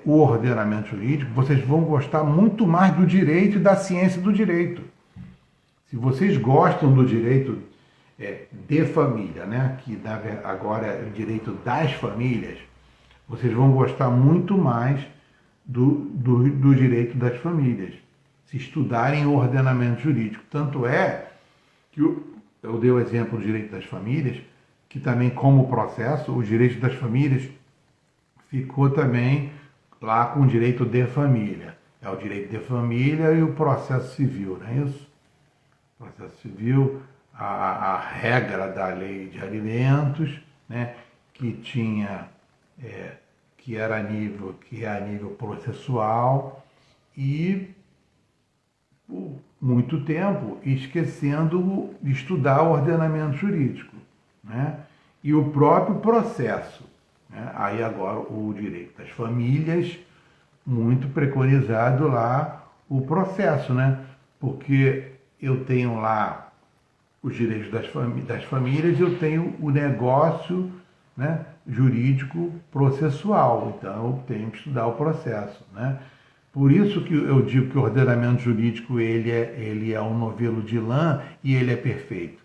o ordenamento jurídico, vocês vão gostar muito mais do direito e da ciência do direito. Se vocês gostam do direito de família, né, que agora é o direito das famílias, vocês vão gostar muito mais do direito das famílias, se estudarem o ordenamento jurídico. Tanto é que eu dei o exemplo do direito das famílias, que também como processo, o direito das famílias ficou também lá com o direito de família. É o direito de família e o processo civil, não é isso? O processo civil, a regra da lei de alimentos, né, que é a nível processual, e por muito tempo esquecendo de estudar o ordenamento jurídico, né, e o próprio processo. Aí agora o direito das famílias, muito preconizado lá o processo, né? Porque eu tenho lá os direitos das famílias, eu tenho o negócio, né, jurídico processual. Então, eu tenho que estudar o processo, né? Por isso que eu digo que o ordenamento jurídico ele é um novelo de lã e ele é perfeito.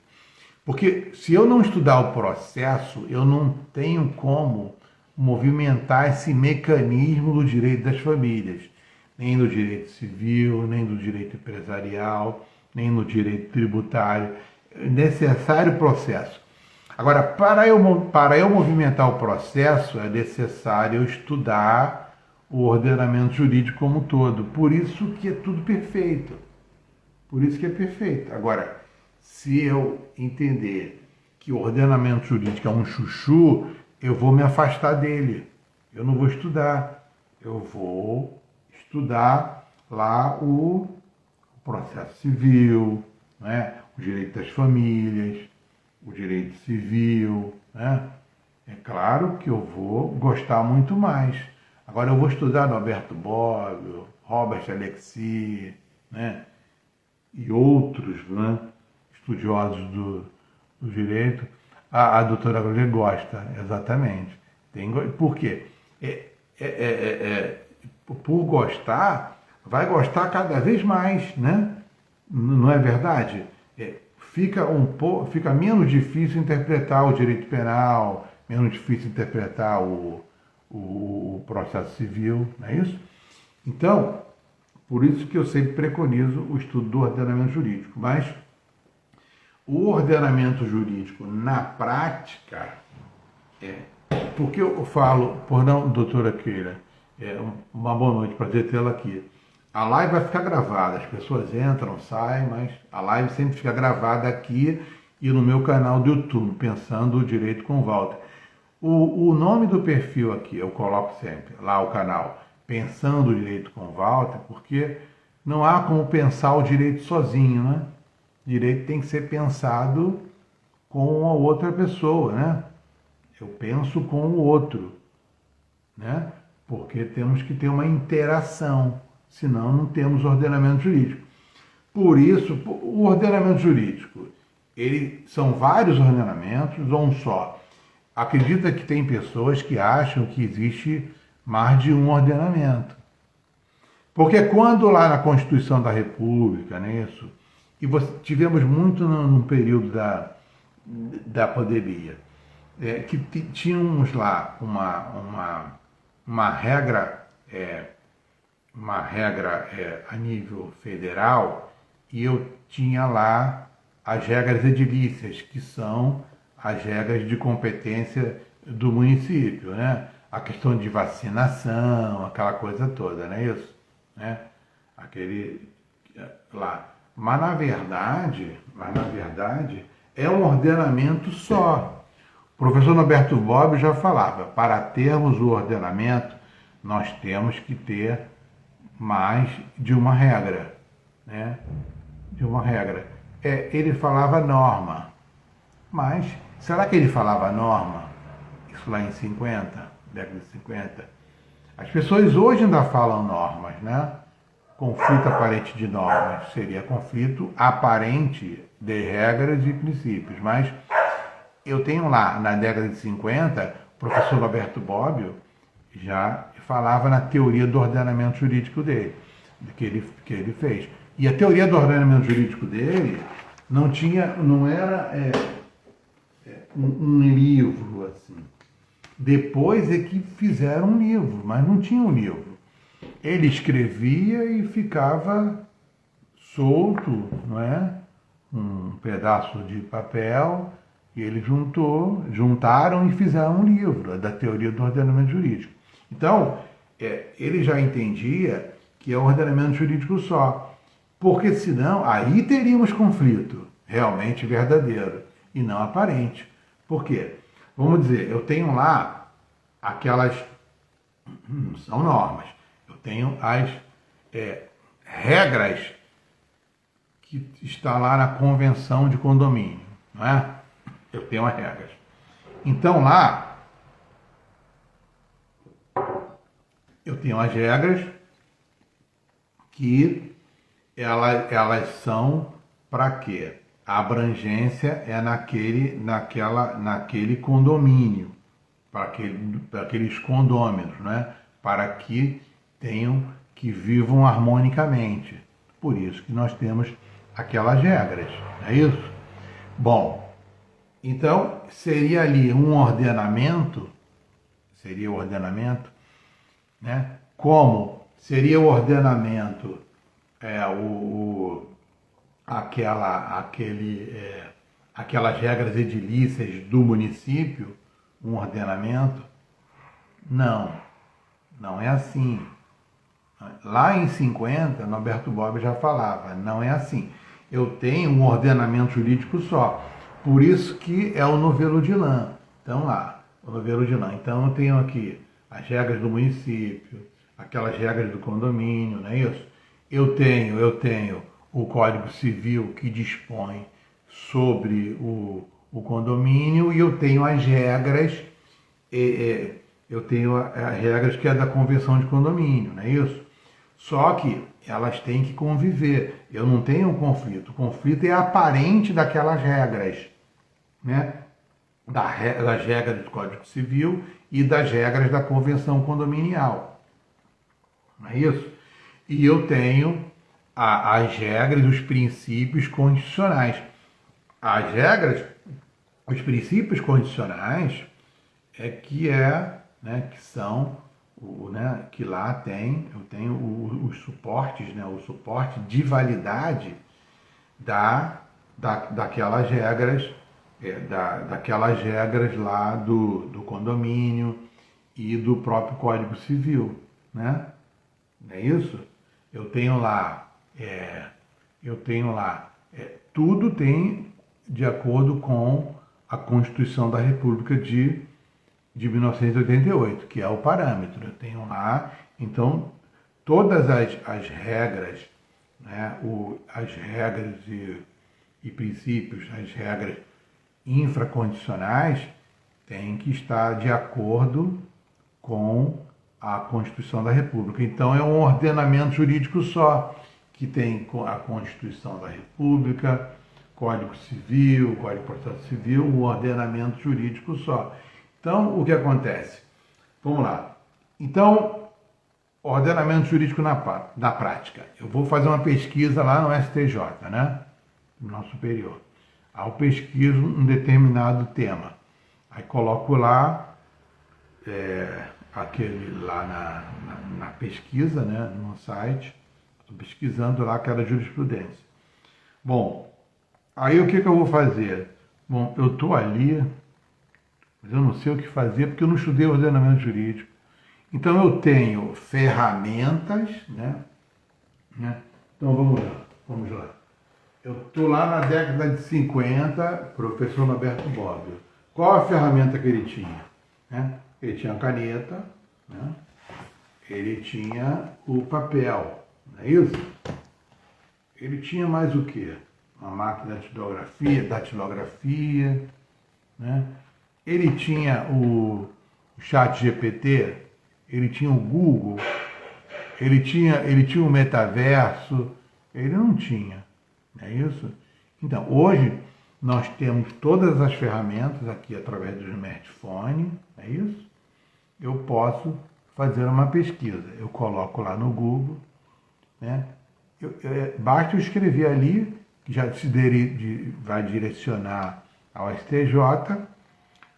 Porque se eu não estudar o processo, eu não tenho como movimentar esse mecanismo do direito das famílias, nem do direito civil, nem do direito empresarial, nem no direito tributário. É necessário o processo. Agora, para eu movimentar o processo, é necessário eu estudar o ordenamento jurídico como um todo. Por isso que é tudo perfeito. Por isso que é perfeito. Agora, se eu entender que o ordenamento jurídico é um chuchu, eu vou me afastar dele. Eu não vou estudar. Eu vou estudar lá o processo civil, né? O direito das famílias, o direito civil, né? É claro que eu vou gostar muito mais. Agora eu vou estudar Norberto Bobbio, Robert Alexi, né? E outros, né, estudiosos do direito. A doutora Gloria gosta, exatamente. Por quê? Por gostar, vai gostar cada vez mais, né? Não é verdade? Fica menos difícil interpretar o direito penal, menos difícil interpretar o processo civil, não é isso? Então, por isso que eu sempre preconizo o estudo do ordenamento jurídico. Mas o ordenamento jurídico na prática, porque eu falo, por não, doutora Keila, uma boa noite, prazer tê-la aqui. A live vai ficar gravada, as pessoas entram, saem, mas a live sempre fica gravada aqui e no meu canal do YouTube, Pensando o Direito com Walter. O nome do perfil aqui, eu coloco sempre, lá o canal, Pensando o Direito com Walter, porque não há como pensar o direito sozinho, né? O direito tem que ser pensado com a outra pessoa, né? Eu penso com o outro, né? Porque temos que ter uma interação, senão não temos ordenamento jurídico. Por isso, o ordenamento jurídico, são vários ordenamentos ou um só? Acredita que tem pessoas que acham que existe mais de um ordenamento. Porque quando lá na Constituição da República, né, isso, e tivemos muito no período da pandemia, que tínhamos lá uma regra, a nível federal, e eu tinha lá as regras edilícias, que são as regras de competência do município, né? A questão de vacinação, aquela coisa toda, não é isso? Né? Aquele lá. Mas na verdade, é um ordenamento só. O professor Norberto Bobbio já falava, para termos o ordenamento, nós temos que ter mais de uma regra, né? De uma regra. Ele falava norma, mas será que ele falava norma? Isso lá em 50, década de 50. As pessoas hoje ainda falam normas, né? Conflito aparente de normas seria conflito aparente de regras e princípios, mas eu tenho lá, na década de 50, o professor Roberto Bobbio já falava na teoria do ordenamento jurídico dele, que ele fez. E a teoria do ordenamento jurídico dele não era um livro assim. Depois é que fizeram um livro, mas não tinha um livro. Ele escrevia e ficava solto, não é? Um pedaço de papel, e eles juntaram e fizeram um livro da teoria do ordenamento jurídico. Então, ele já entendia que é o ordenamento jurídico só, porque senão aí teríamos conflito realmente verdadeiro e não aparente. Por quê? Vamos dizer, eu tenho lá aquelas, são normas, eu tenho as regras que está lá na convenção de condomínio, não é? Eu tenho as regras. Então lá, eu tenho as regras que elas são para quê? A abrangência é naquele condomínio, para aqueles condôminos, né? Para que vivam harmonicamente. Por isso que nós temos aquelas regras, não é isso? Bom, então seria ali um ordenamento, né? Como seria o ordenamento, aquelas regras edilícias do município, um ordenamento? Não, não é assim. Lá em 50, Norberto Bobbio já falava, não é assim. Eu tenho um ordenamento jurídico só. Por isso que é o novelo de lã. Então lá, o novelo de lã. Então eu tenho aqui as regras do município, aquelas regras do condomínio, não é isso? Eu tenho o Código Civil que dispõe sobre o condomínio e eu tenho as regras, as regras que é da Convenção de Condomínio, não é isso? Só que elas têm que conviver. Eu não tenho um conflito. O conflito é aparente daquelas regras, né? Das regras do Código Civil e das regras da Convenção Condominial. Não é isso? E eu tenho as regras, os princípios constitucionais. As regras, os princípios constitucionais que são que lá eu tenho os suportes, o suporte de validade daquelas regras, daquelas regras lá do condomínio e do próprio Código Civil, né? Não é isso? Eu tenho lá, tudo tem de acordo com a Constituição da República de 1988, que é o parâmetro. Eu tenho lá, então, todas as regras, né, as regras e princípios, as regras infraconstitucionais têm que estar de acordo com a Constituição da República. Então, é um ordenamento jurídico só, que tem a Constituição da República, Código Civil, Código de Processo Civil, um ordenamento jurídico só. Então, o que acontece? Vamos lá. Então, ordenamento jurídico na prática. Eu vou fazer uma pesquisa lá no STJ, né? No superior. Aí eu pesquiso um determinado tema. Aí coloco lá, aquele lá na pesquisa, né? No site. Estou pesquisando lá aquela jurisprudência. Bom, aí o que eu vou fazer? Bom, eu estou ali, mas eu não sei o que fazer porque eu não estudei ordenamento jurídico. Então eu tenho ferramentas, né? Então vamos lá. Eu estou lá na década de 50, professor Norberto Bobbio. Qual a ferramenta que ele tinha? Ele tinha a caneta, né? Ele tinha o papel, não é isso? Ele tinha mais o quê? Uma máquina de datilografia, né? Ele tinha o chat GPT, ele tinha o Google, ele tinha o metaverso, ele não tinha, não é isso? Então, hoje nós temos todas as ferramentas aqui através do smartphone, é isso? Eu posso fazer uma pesquisa, eu coloco lá no Google, né? Basta eu escrever ali, que já vai direcionar ao STJ,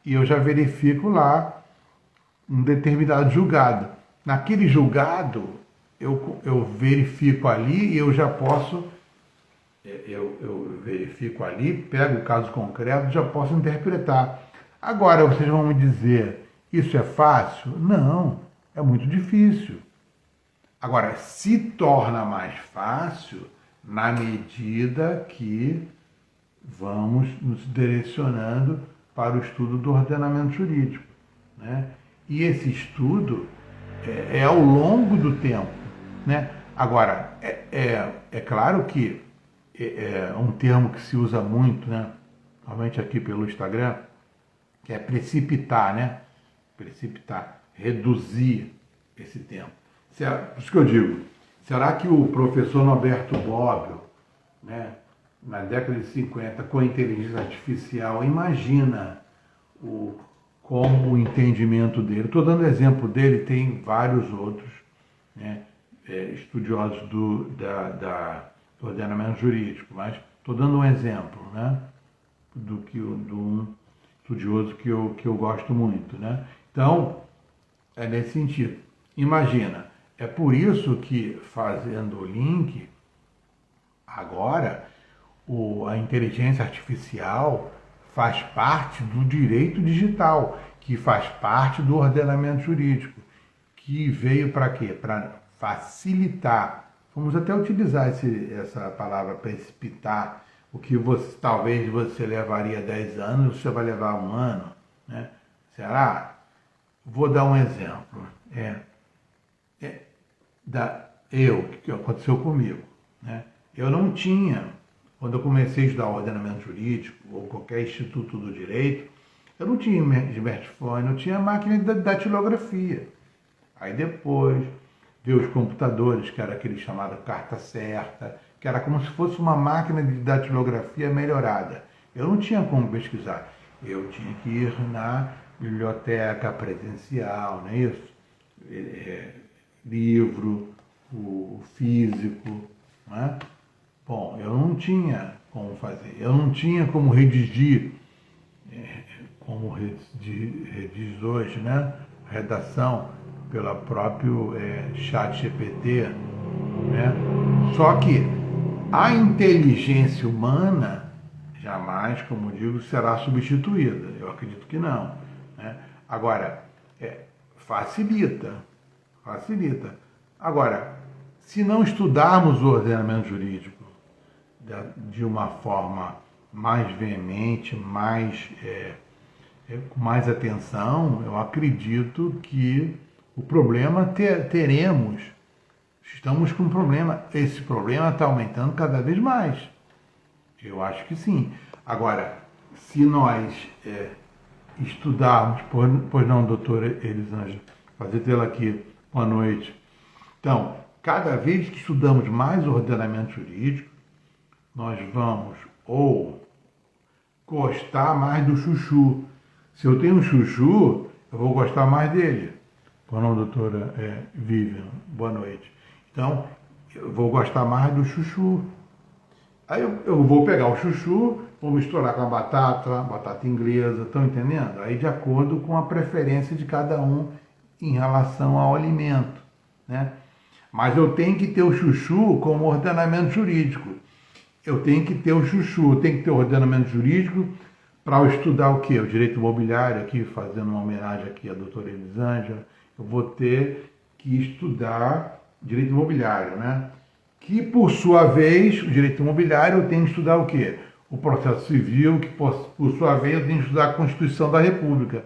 e eu já verifico lá um determinado julgado. Naquele julgado, eu verifico ali e eu já posso, eu verifico ali, pego o caso concreto e já posso interpretar. Agora, vocês vão me dizer, isso é fácil? Não, é muito difícil. Agora, se torna mais fácil na medida que vamos nos direcionando para o estudo do ordenamento jurídico, né? E esse estudo é ao longo do tempo, né? Agora, é claro que é um termo que se usa muito, né? Normalmente aqui pelo Instagram, que é precipitar, né? Precipitar, reduzir esse tempo. Por isso que eu digo, será que o professor Norberto Bobbio, né, na década de 50 com a inteligência artificial, imagina como o entendimento dele. Estou dando exemplo dele, tem vários outros, né, estudiosos do ordenamento jurídico, mas estou dando um exemplo, né, de um estudioso que eu gosto muito, né? Então, é nesse sentido. Imagina, é por isso que, fazendo o link, agora a inteligência artificial faz parte do direito digital, que faz parte do ordenamento jurídico, que veio para quê? Para facilitar. Vamos até utilizar essa palavra, precipitar. O que talvez você levaria 10 anos, você vai levar 1 ano, né? Será? Vou dar um exemplo. O que aconteceu comigo, né? Eu não tinha, quando eu comecei a estudar ordenamento jurídico, ou qualquer instituto do direito, eu não tinha smartphone, eu tinha máquina de datilografia. Aí depois veio os computadores, que era aquele chamado carta certa, que era como se fosse uma máquina de datilografia melhorada. Eu não tinha como pesquisar. Eu tinha que ir na biblioteca presencial, não é isso? Livro, o físico, não é? Bom, eu não tinha como fazer. Eu não tinha como redigir, como rediz hoje, né? Redação pelo próprio chat GPT, né? Só que a inteligência humana jamais, como digo, será substituída. Eu acredito que não, né? Agora, facilita. Agora, se não estudarmos o ordenamento jurídico de uma forma mais veemente, com mais atenção, eu acredito que o problema teremos. Estamos com um problema. Esse problema está aumentando cada vez mais. Eu acho que sim. Agora, se nós estudarmos, pois não, doutora Elisângela, fazer tê-la aqui, boa noite. Então, cada vez que estudamos mais o ordenamento jurídico, nós vamos ou gostar mais do chuchu. Se eu tenho um chuchu, eu vou gostar mais dele. Boa noite, doutora Vivian, boa noite. Então, eu vou gostar mais do chuchu. Aí eu vou pegar o chuchu, vou misturar com a batata inglesa, estão entendendo? Aí de acordo com a preferência de cada um em relação ao alimento, né? Mas eu tenho que ter o chuchu como ordenamento jurídico. Eu tenho que ter o chuchu, eu tenho que ter o ordenamento jurídico para eu estudar o quê? O direito imobiliário, aqui fazendo uma homenagem aqui à doutora Elisângela, eu vou ter que estudar direito imobiliário, né? Que, por sua vez, o direito imobiliário eu tenho que estudar o quê? O processo civil, que, por sua vez, eu tenho que estudar a Constituição da República.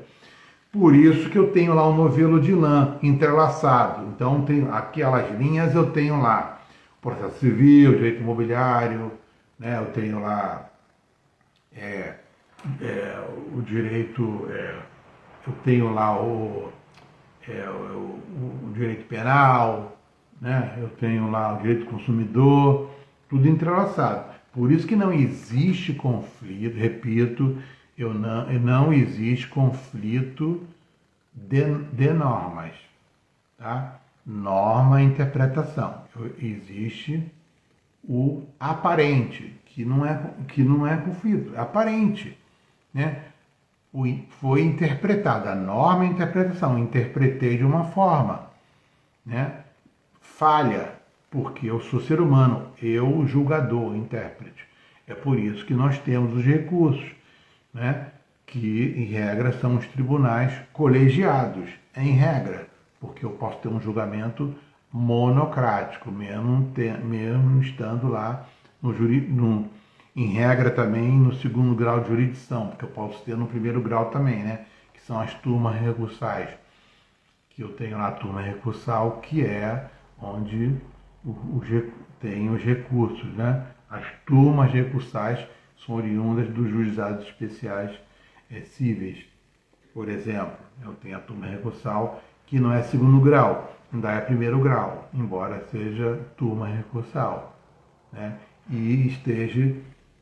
Por isso que eu tenho lá um novelo de lã entrelaçado. Então, tem aquelas linhas, eu tenho lá o processo civil, direito imobiliário, né? Eu tenho lá o direito, eu tenho lá o direito penal, né? Eu tenho lá o direito do consumidor, tudo entrelaçado. Por isso que não existe conflito, repito, não existe conflito de normas, tá? Norma e interpretação. Existe o aparente, que não é conflito, é aparente, né? Foi interpretada, a norma e a interpretação, interpretei de uma forma, né? Falha, porque eu sou ser humano, eu julgador, intérprete. É por isso que nós temos os recursos, né? Que em regra são os tribunais colegiados, em regra, porque eu posso ter um julgamento monocrático, mesmo estando lá em regra também no segundo grau de jurisdição, porque eu posso ter no primeiro grau também, né? Que são as turmas recursais, que eu tenho lá a turma recursal, que é onde tem os recursos, né? As turmas recursais são oriundas dos juizados especiais cíveis. Por exemplo, eu tenho a turma recursal que não é segundo grau, ainda é primeiro grau, embora seja turma recursal, né? E esteja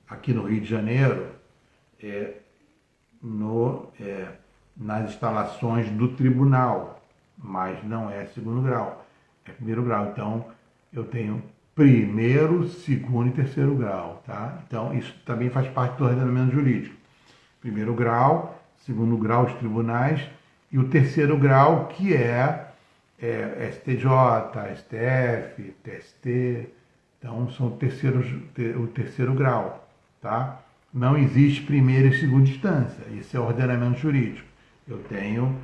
aqui no Rio de Janeiro, no, nas instalações do tribunal, mas não é segundo grau, é primeiro grau. Então, eu tenho primeiro, segundo e terceiro grau, tá? Então, isso também faz parte do ordenamento jurídico. Primeiro grau, segundo grau, os tribunais, e o terceiro grau, que é STJ, STF, TST, então são o terceiro grau, tá? Não existe primeira e segunda instância, isso é ordenamento jurídico. Eu tenho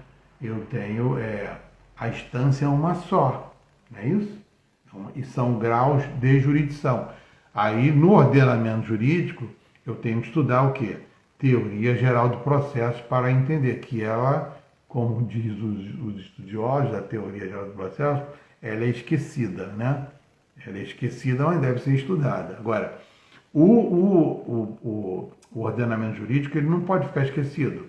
a instância é uma só, não é isso? E são graus de jurisdição. Aí, no ordenamento jurídico, eu tenho que estudar o quê? Teoria geral do processo, para entender que ela, como diz os estudiosos da teoria geral do processo, ela é esquecida, né? Ela é esquecida, mas deve ser estudada. Agora, o ordenamento jurídico, ele não pode ficar esquecido.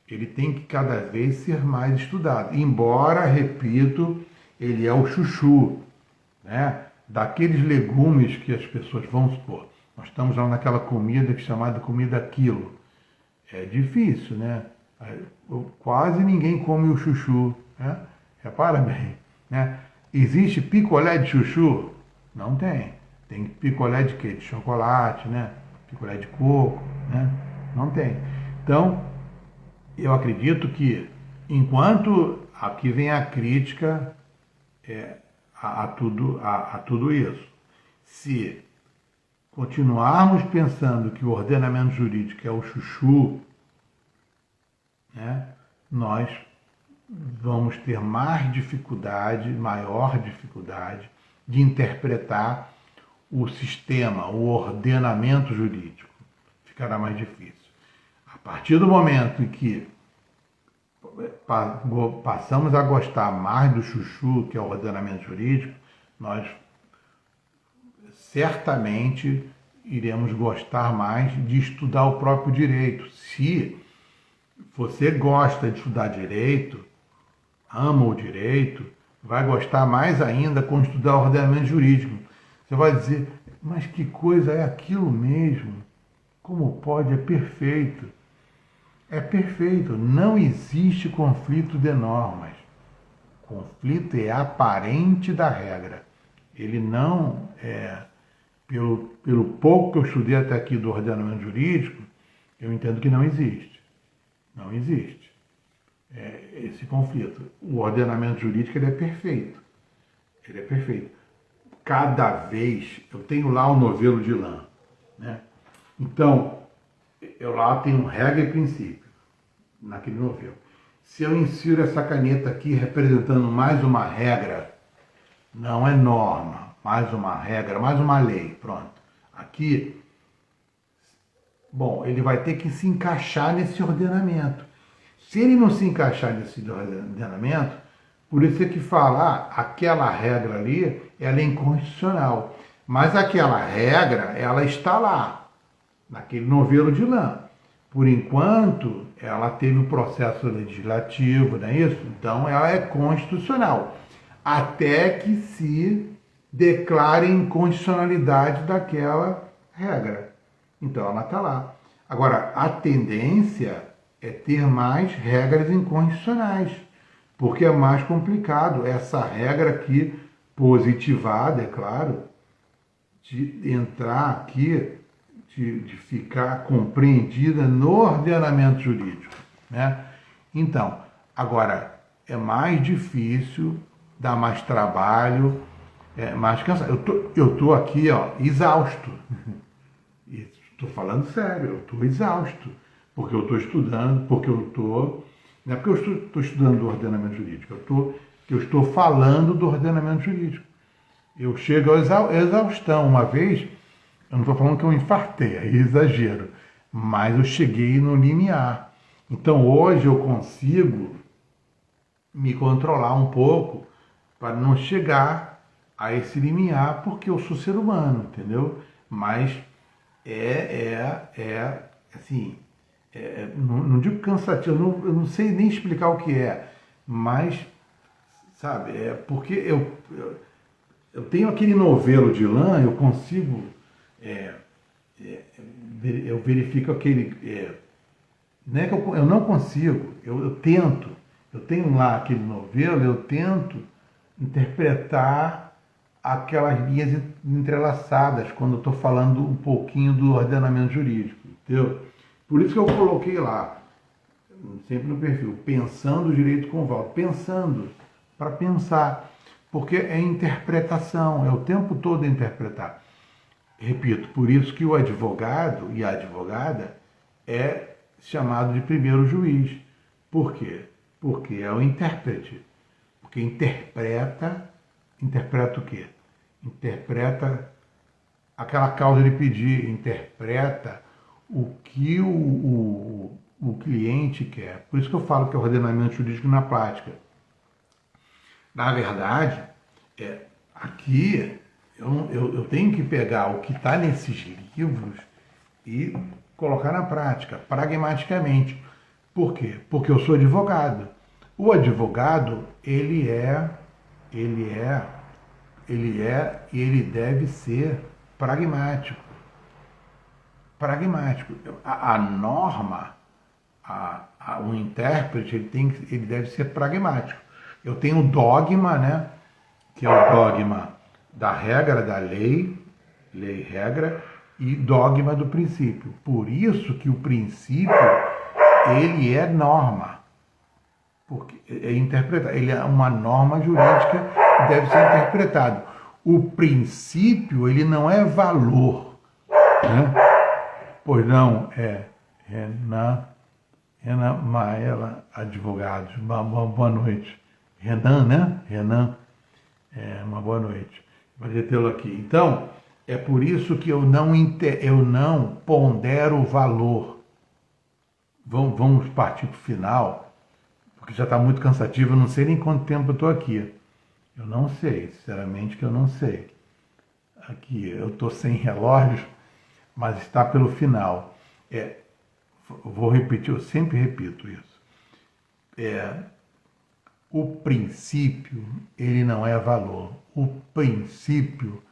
Ele tem que cada vez ser mais estudado. Embora, repito, ele é o chuchu, né? Daqueles legumes que as pessoas vão supor. Nós estamos lá naquela comida que é chamada comida quilo. É difícil, né? Quase ninguém come o chuchu, né? Repara bem, né? Existe picolé de chuchu? Não tem. Tem picolé de quê? De chocolate, né? Picolé de coco, né? Não tem. Então, eu acredito que, enquanto aqui vem a crítica a tudo isso, se continuarmos pensando que o ordenamento jurídico é o chuchu, né, nós vamos ter mais dificuldade, maior dificuldade de interpretar o sistema, o ordenamento jurídico. Ficará mais difícil. A partir do momento em que passamos a gostar mais do chuchu, que é o ordenamento jurídico, nós certamente iremos gostar mais de estudar o próprio direito. Se você gosta de estudar direito, ama o direito, vai gostar mais ainda quando estudar o ordenamento jurídico. Você vai dizer, mas que coisa é aquilo mesmo? Como pode? É perfeito. É perfeito. Não existe conflito de normas. Conflito é aparente da regra. Ele não é... Pelo pouco que eu estudei até aqui do ordenamento jurídico, eu entendo que não existe. Não existe esse conflito. O ordenamento jurídico ele é perfeito. Ele é perfeito. Cada vez, eu tenho lá o novelo de lã, né? Então, eu lá tenho regra e princípio, naquele novelo. Se eu insiro essa caneta aqui representando mais uma regra, não é norma, mais uma regra, mais uma lei, pronto. Aqui, bom, ele vai ter que se encaixar nesse ordenamento. Se ele não se encaixar nesse ordenamento, por isso é que fala, aquela regra ali, ela é inconstitucional. Mas aquela regra, ela está lá, naquele novelo de lã. Por enquanto, ela teve o processo legislativo, não é isso? Então, ela é constitucional. Até que se declare inconstitucionalidade daquela regra. Então, ela está lá. Agora, a tendência é ter mais regras inconstitucionais, porque é mais complicado essa regra aqui, positivada, é claro, de entrar aqui, de ficar compreendida no ordenamento jurídico, né? Então, agora, é mais difícil, dá mais trabalho, é mais cansado. Eu tô aqui, ó, exausto. Estou falando sério, eu estou exausto, porque eu estou estudando, porque eu estou... Não é porque eu estou estudando do ordenamento jurídico, eu estou falando do ordenamento jurídico. Eu chego à exaustão. Uma vez, eu não estou falando que eu infartei, é exagero, mas eu cheguei no limiar. Então hoje eu consigo me controlar um pouco para não chegar a esse limiar, porque eu sou ser humano, entendeu? Mas assim, não digo cansativo, eu não sei nem explicar o que é, mas, sabe, porque eu tenho aquele novelo de lã, eu consigo eu verifico aquele... não é que eu não consigo, eu tento. Eu tenho lá aquele novelo, eu tento interpretar aquelas linhas entrelaçadas quando eu estou falando um pouquinho do ordenamento jurídico, entendeu? Por isso que eu coloquei lá, sempre no perfil, pensando o direito com o Valdo, pensando, para pensar, porque é interpretação, é o tempo todo interpretar. Repito, por isso que o advogado e a advogada é chamado de primeiro juiz. Por quê? Porque é o intérprete. Porque interpreta o quê? Interpreta aquela causa de pedir, interpreta o que o cliente quer. Por isso que eu falo que é ordenamento jurídico na prática. Na verdade, aqui eu tenho que pegar o que está nesses livros e colocar na prática, pragmaticamente. Por quê? Porque eu sou advogado. O advogado, ele deve ser pragmático. Pragmático. A norma, o intérprete, ele deve ser pragmático. Eu tenho o dogma, né? Que é o dogma da regra, da lei, regra, e dogma do princípio. Por isso que o princípio, ele é norma. Porque é interpretado. Ele é uma norma jurídica que deve ser interpretado. O princípio, ele não é valor. Né? Pois não, Renan Maela, advogados. Boa noite. Renan, né? Renan, uma boa noite. Prazer tê-lo aqui. Então, é por isso que eu não pondero o valor. Vamos partir para o final, porque já está muito cansativo, eu não sei nem quanto tempo eu estou aqui. Eu não sei, sinceramente que eu não sei. Aqui, eu estou sem relógio, mas está pelo final. Vou repetir, eu sempre repito isso. O princípio, ele não é valor. O princípio,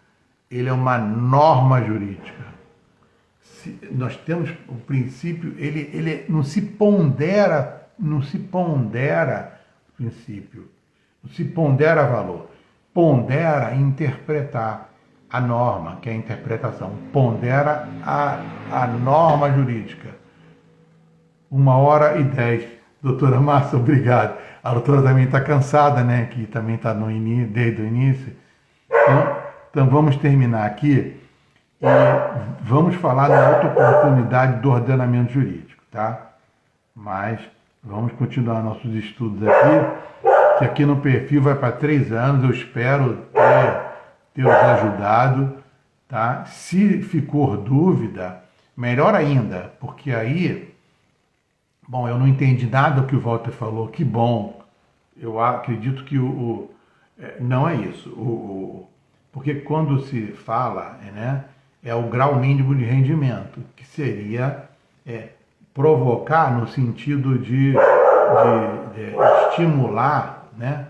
ele é uma norma jurídica. Nós temos o princípio, ele não se pondera princípio, não se pondera valor, pondera interpretar a norma, que é a interpretação, pondera a norma jurídica. 1h10. Doutora Márcia, obrigado. A doutora também está cansada, né? Que também está desde o início. Então vamos terminar aqui e vamos falar na outra oportunidade do ordenamento jurídico, tá? Mas vamos continuar nossos estudos aqui, que aqui no perfil vai para 3 anos, eu espero ter os ajudado, tá? Se ficou dúvida, melhor ainda, porque aí, bom, eu não entendi nada do que o Walter falou, que bom, eu acredito que não é isso, porque quando se fala, né, é o grau mínimo de rendimento, que seria provocar no sentido de estimular, né,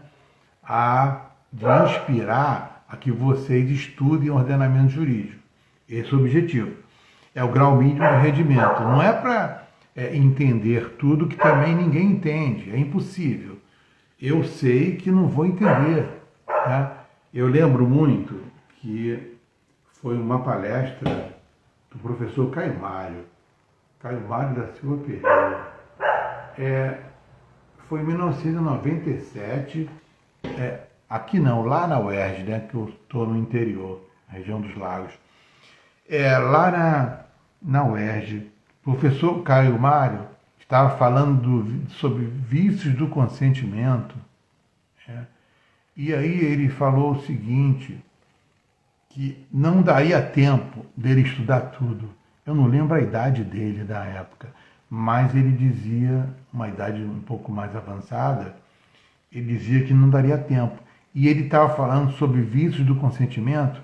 de inspirar a que vocês estudem ordenamento jurídico. Esse é o objetivo. É o grau mínimo de rendimento. Não é para entender tudo, que também ninguém entende. É impossível. Eu sei que não vou entender. Né? Eu lembro muito que foi uma palestra do professor Caio Mário da Silva Pereira. Foi em 1997, aqui não, lá na UERJ, né, que eu estou no interior, região dos Lagos. Lá na UERJ, o professor Caio Mário estava falando sobre vícios do consentimento. E aí ele falou o seguinte, que não daria tempo dele estudar tudo. Eu não lembro a idade dele da época, mas ele dizia, uma idade um pouco mais avançada, ele dizia que não daria tempo. E ele estava falando sobre vícios do consentimento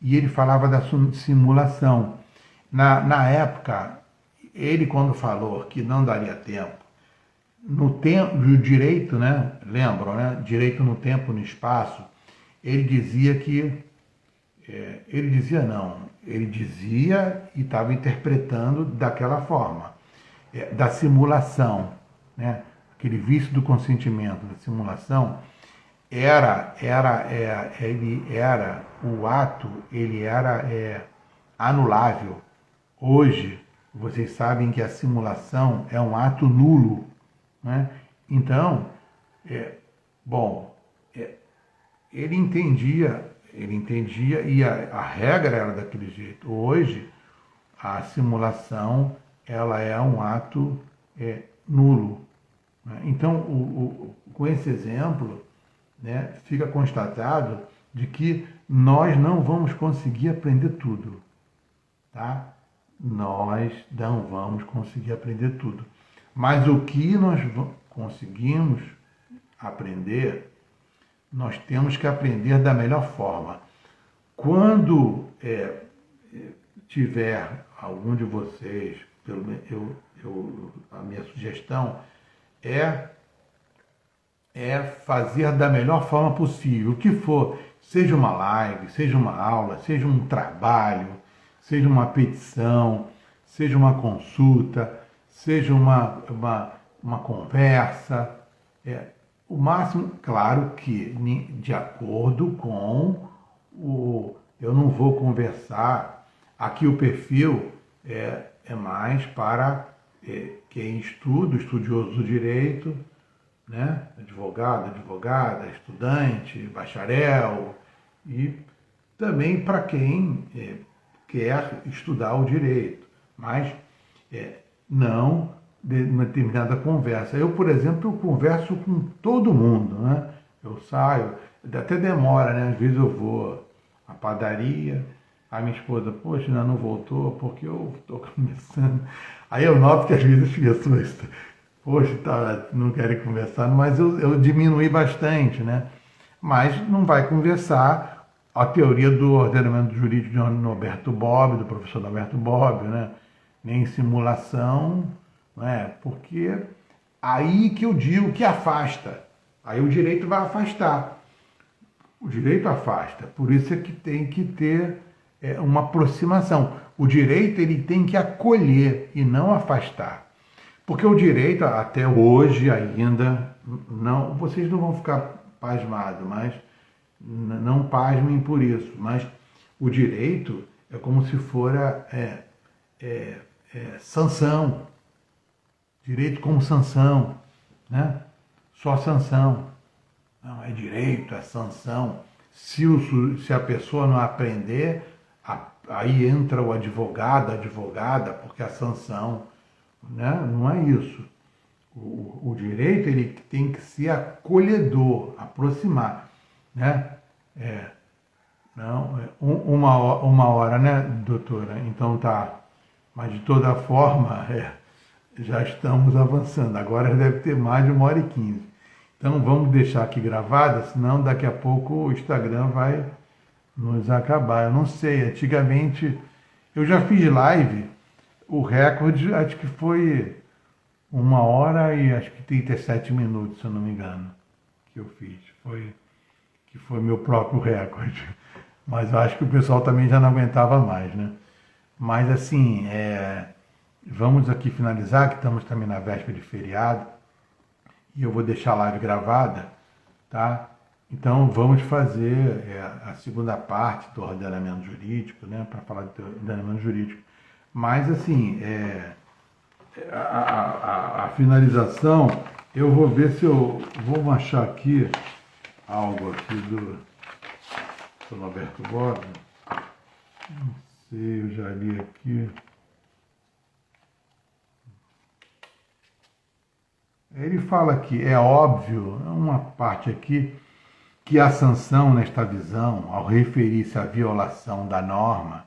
e ele falava da simulação. Na época, ele quando falou que não daria tempo, no tempo do direito, né? Lembram, né? Direito no tempo, no espaço, ele dizia que ele dizia não, ele dizia e estava interpretando daquela forma, da simulação, né? Aquele vício do consentimento, da simulação, ele era o ato, ele era anulável. Hoje, vocês sabem que a simulação é um ato nulo, né? Então, bom, ele entendia e a regra era daquele jeito. Hoje, a simulação ela é um ato nulo, né? Então, com esse exemplo, né, fica constatado de que nós não vamos conseguir aprender tudo, tá? Nós não vamos conseguir aprender tudo. Mas o que nós conseguimos aprender, nós temos que aprender da melhor forma. Quando tiver algum de vocês, a minha sugestão é fazer da melhor forma possível. O que for, seja uma live, seja uma aula, seja um trabalho, seja uma petição, seja uma consulta, seja uma conversa. O máximo, claro que de acordo com eu não vou conversar, aqui o perfil é mais para quem estuda, estudioso do direito, né? Advogado, advogada, estudante, bacharel, e também para quem quer estudar o direito, mas não de uma determinada conversa. Eu, por exemplo, eu converso com todo mundo, né? Eu saio, até demora, né? Às vezes eu vou à padaria, a minha esposa, poxa, ainda não voltou porque eu estou começando. Aí eu noto que às vezes as pessoas, poxa, não querem conversar, mas eu diminui bastante, né? Mas não vai conversar a teoria do ordenamento jurídico de Norberto Bobbio, do professor Norberto Bobbio, né? Nem simulação, né? Porque aí que eu digo que afasta. Aí o direito vai afastar. O direito afasta. Por isso é que tem que ter uma aproximação. O direito ele tem que acolher e não afastar. Porque o direito, até hoje ainda, não, vocês não vão ficar pasmados, mas não pasmem por isso. Mas o direito é como se fora sanção. Direito como sanção, né? Só sanção. Não, é direito, é sanção. Se a pessoa não aprender, aí entra o advogado, a advogada, porque a sanção, né? Não é isso. O direito ele tem que ser acolhedor, aproximar, né? Não, uma hora, né, doutora? Então tá. Mas de toda forma, já estamos avançando. Agora deve ter mais de 1h15. Então vamos deixar aqui gravada, senão daqui a pouco o Instagram vai nos acabar. Eu não sei, antigamente eu já fiz live, o recorde acho que foi 1h e acho que 37 minutos, se eu não me engano, que eu fiz. Que foi meu próprio recorde. Mas eu acho que o pessoal também já não aguentava mais, né? Mas assim, vamos aqui finalizar, que estamos também na véspera de feriado, e eu vou deixar a live gravada, tá? Então vamos fazer a segunda parte do ordenamento jurídico, né? Para falar do ordenamento jurídico. Mas assim, a finalização, eu vou ver se eu vou achar aqui algo aqui do Norberto Bobbio. Não sei, eu já li aqui. Ele fala que é óbvio, uma parte aqui, que a sanção nesta visão, ao referir-se à violação da norma,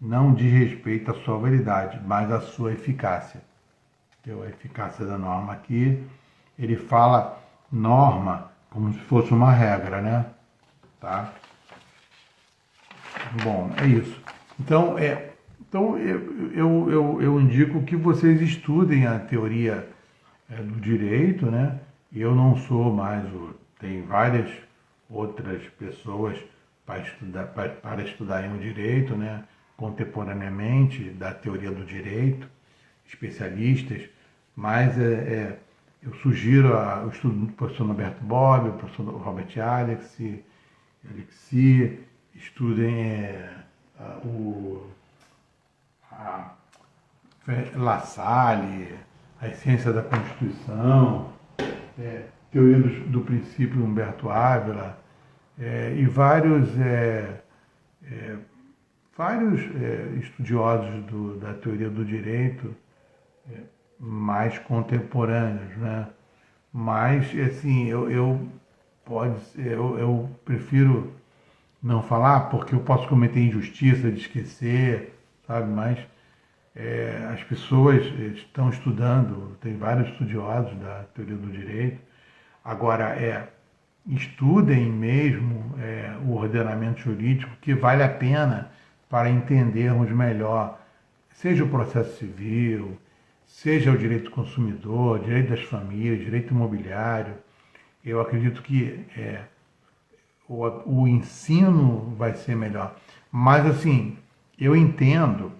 não diz respeito à sua validade, mas à sua eficácia. A eficácia da norma aqui, ele fala norma como se fosse uma regra, né? Tá? Bom, é isso. Então, eu indico que vocês estudem a teoria do direito, né? Eu não sou mais tem várias outras pessoas para estudarem o direito, né, contemporaneamente da teoria do direito, especialistas, mas eu sugiro o estudo do professor Norberto Bobbio, o professor Robert Alexi, estudem La Salle, a ciência da Constituição, teoria do princípio Humberto Ávila, e vários estudiosos da teoria do direito mais contemporâneos, né? Mas, assim, eu prefiro não falar porque eu posso cometer injustiça de esquecer, sabe? Mas as pessoas estão estudando, tem vários estudiosos da teoria do direito. Agora, estudem mesmo o ordenamento jurídico, que vale a pena para entendermos melhor, seja o processo civil, seja o direito do consumidor, direito das famílias, direito imobiliário. Eu acredito que o ensino vai ser melhor. Mas, assim, eu entendo,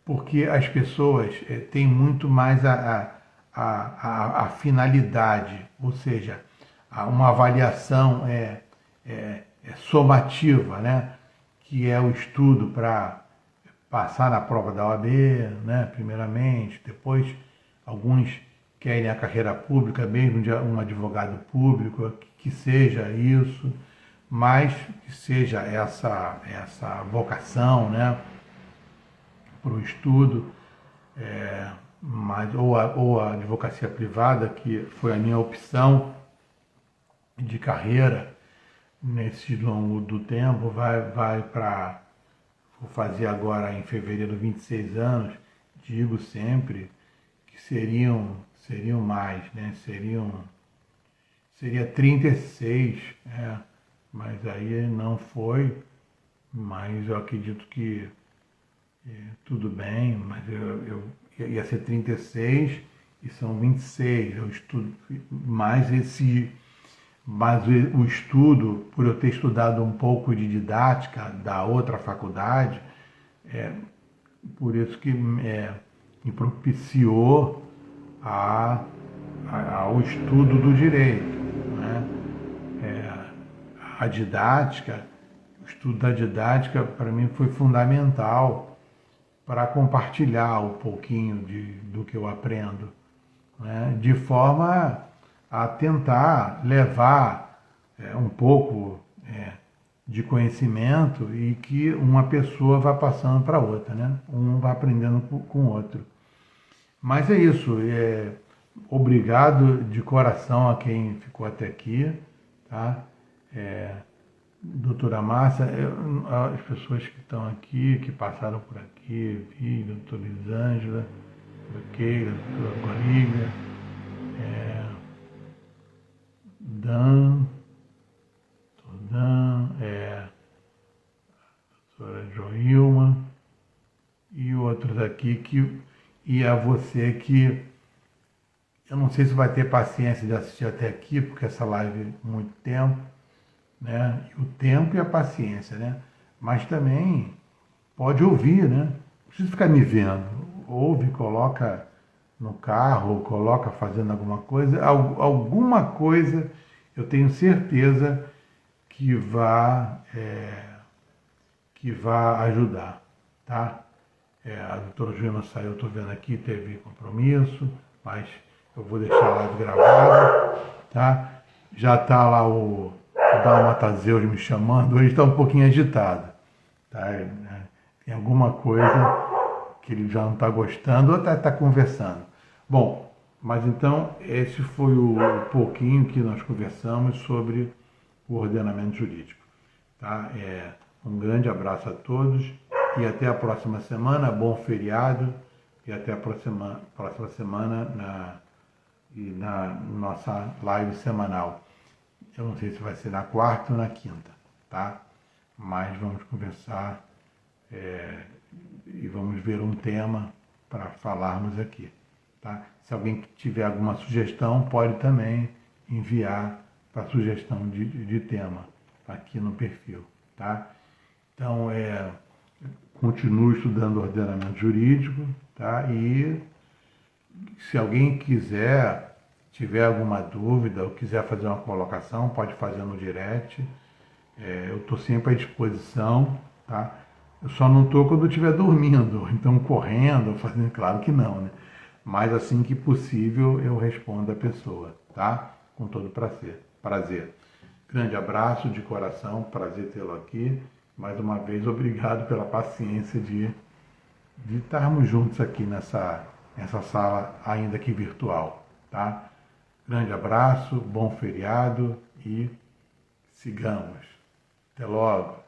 porque as pessoas têm muito mais a finalidade, ou seja, uma avaliação somativa, né? Que é o estudo para passar na prova da OAB, né? Primeiramente, depois alguns querem a carreira pública, mesmo de um advogado público, que seja isso, mas que seja essa vocação, né? Para o estudo, ou a advocacia privada, que foi a minha opção de carreira nesse longo do tempo, vai para... Vou fazer agora em fevereiro 26 anos, digo sempre que seriam mais, né? Seria 36, mas aí não foi, mas eu acredito que tudo bem, mas eu ia ser 36 e são 26. Eu estudo mais mas o estudo, por eu ter estudado um pouco de didática da outra faculdade, por isso que me propiciou ao estudo do direito, né? A didática, o estudo da didática para mim foi fundamental para compartilhar um pouquinho do que eu aprendo, né? De forma a tentar levar um pouco de conhecimento e que uma pessoa vá passando para outra, né? Um vai aprendendo com o outro. Mas é isso. Obrigado de coração a quem ficou até aqui, tá? Doutora Márcia, as pessoas que estão aqui, que passaram por aqui, vi, doutora Elisângela, Keila, doutora Guariga, doutora Joilma e outros aqui e a você que eu não sei se vai ter paciência de assistir até aqui, porque essa live é muito tempo, né? O tempo e a paciência, né? Mas também pode ouvir, né? Não precisa ficar me vendo. Ouve, coloca no carro, coloca fazendo alguma coisa. Alguma coisa eu tenho certeza que vai ajudar, tá? A doutora Joana saiu, estou vendo aqui, teve compromisso, mas eu vou deixar a live gravada, tá? Já está lá o Dalmatazeus me chamando, hoje está um pouquinho agitado, tá? Tem alguma coisa que ele já não está gostando ou está conversando. Bom, mas então esse foi o pouquinho que nós conversamos sobre o ordenamento jurídico, tá? Um grande abraço a todos e até a próxima semana, bom feriado e até a próxima semana na nossa live semanal. Eu não sei se vai ser na quarta ou na quinta, tá? Mas vamos conversar e vamos ver um tema para falarmos aqui, tá? Se alguém tiver alguma sugestão, pode também enviar para sugestão de tema aqui no perfil, tá? Então, continuo estudando ordenamento jurídico, tá? E se alguém tiver alguma dúvida ou quiser fazer uma colocação, pode fazer no direct. Eu estou sempre à disposição, tá? Eu só não estou quando eu estiver dormindo, então correndo, fazendo, claro que não, né? Mas assim que possível eu respondo a pessoa, tá? Com todo prazer. Grande abraço de coração, prazer tê-lo aqui. Mais uma vez, obrigado pela paciência de estarmos juntos aqui nessa sala, ainda que virtual, tá? Grande abraço, bom feriado e sigamos. Até logo.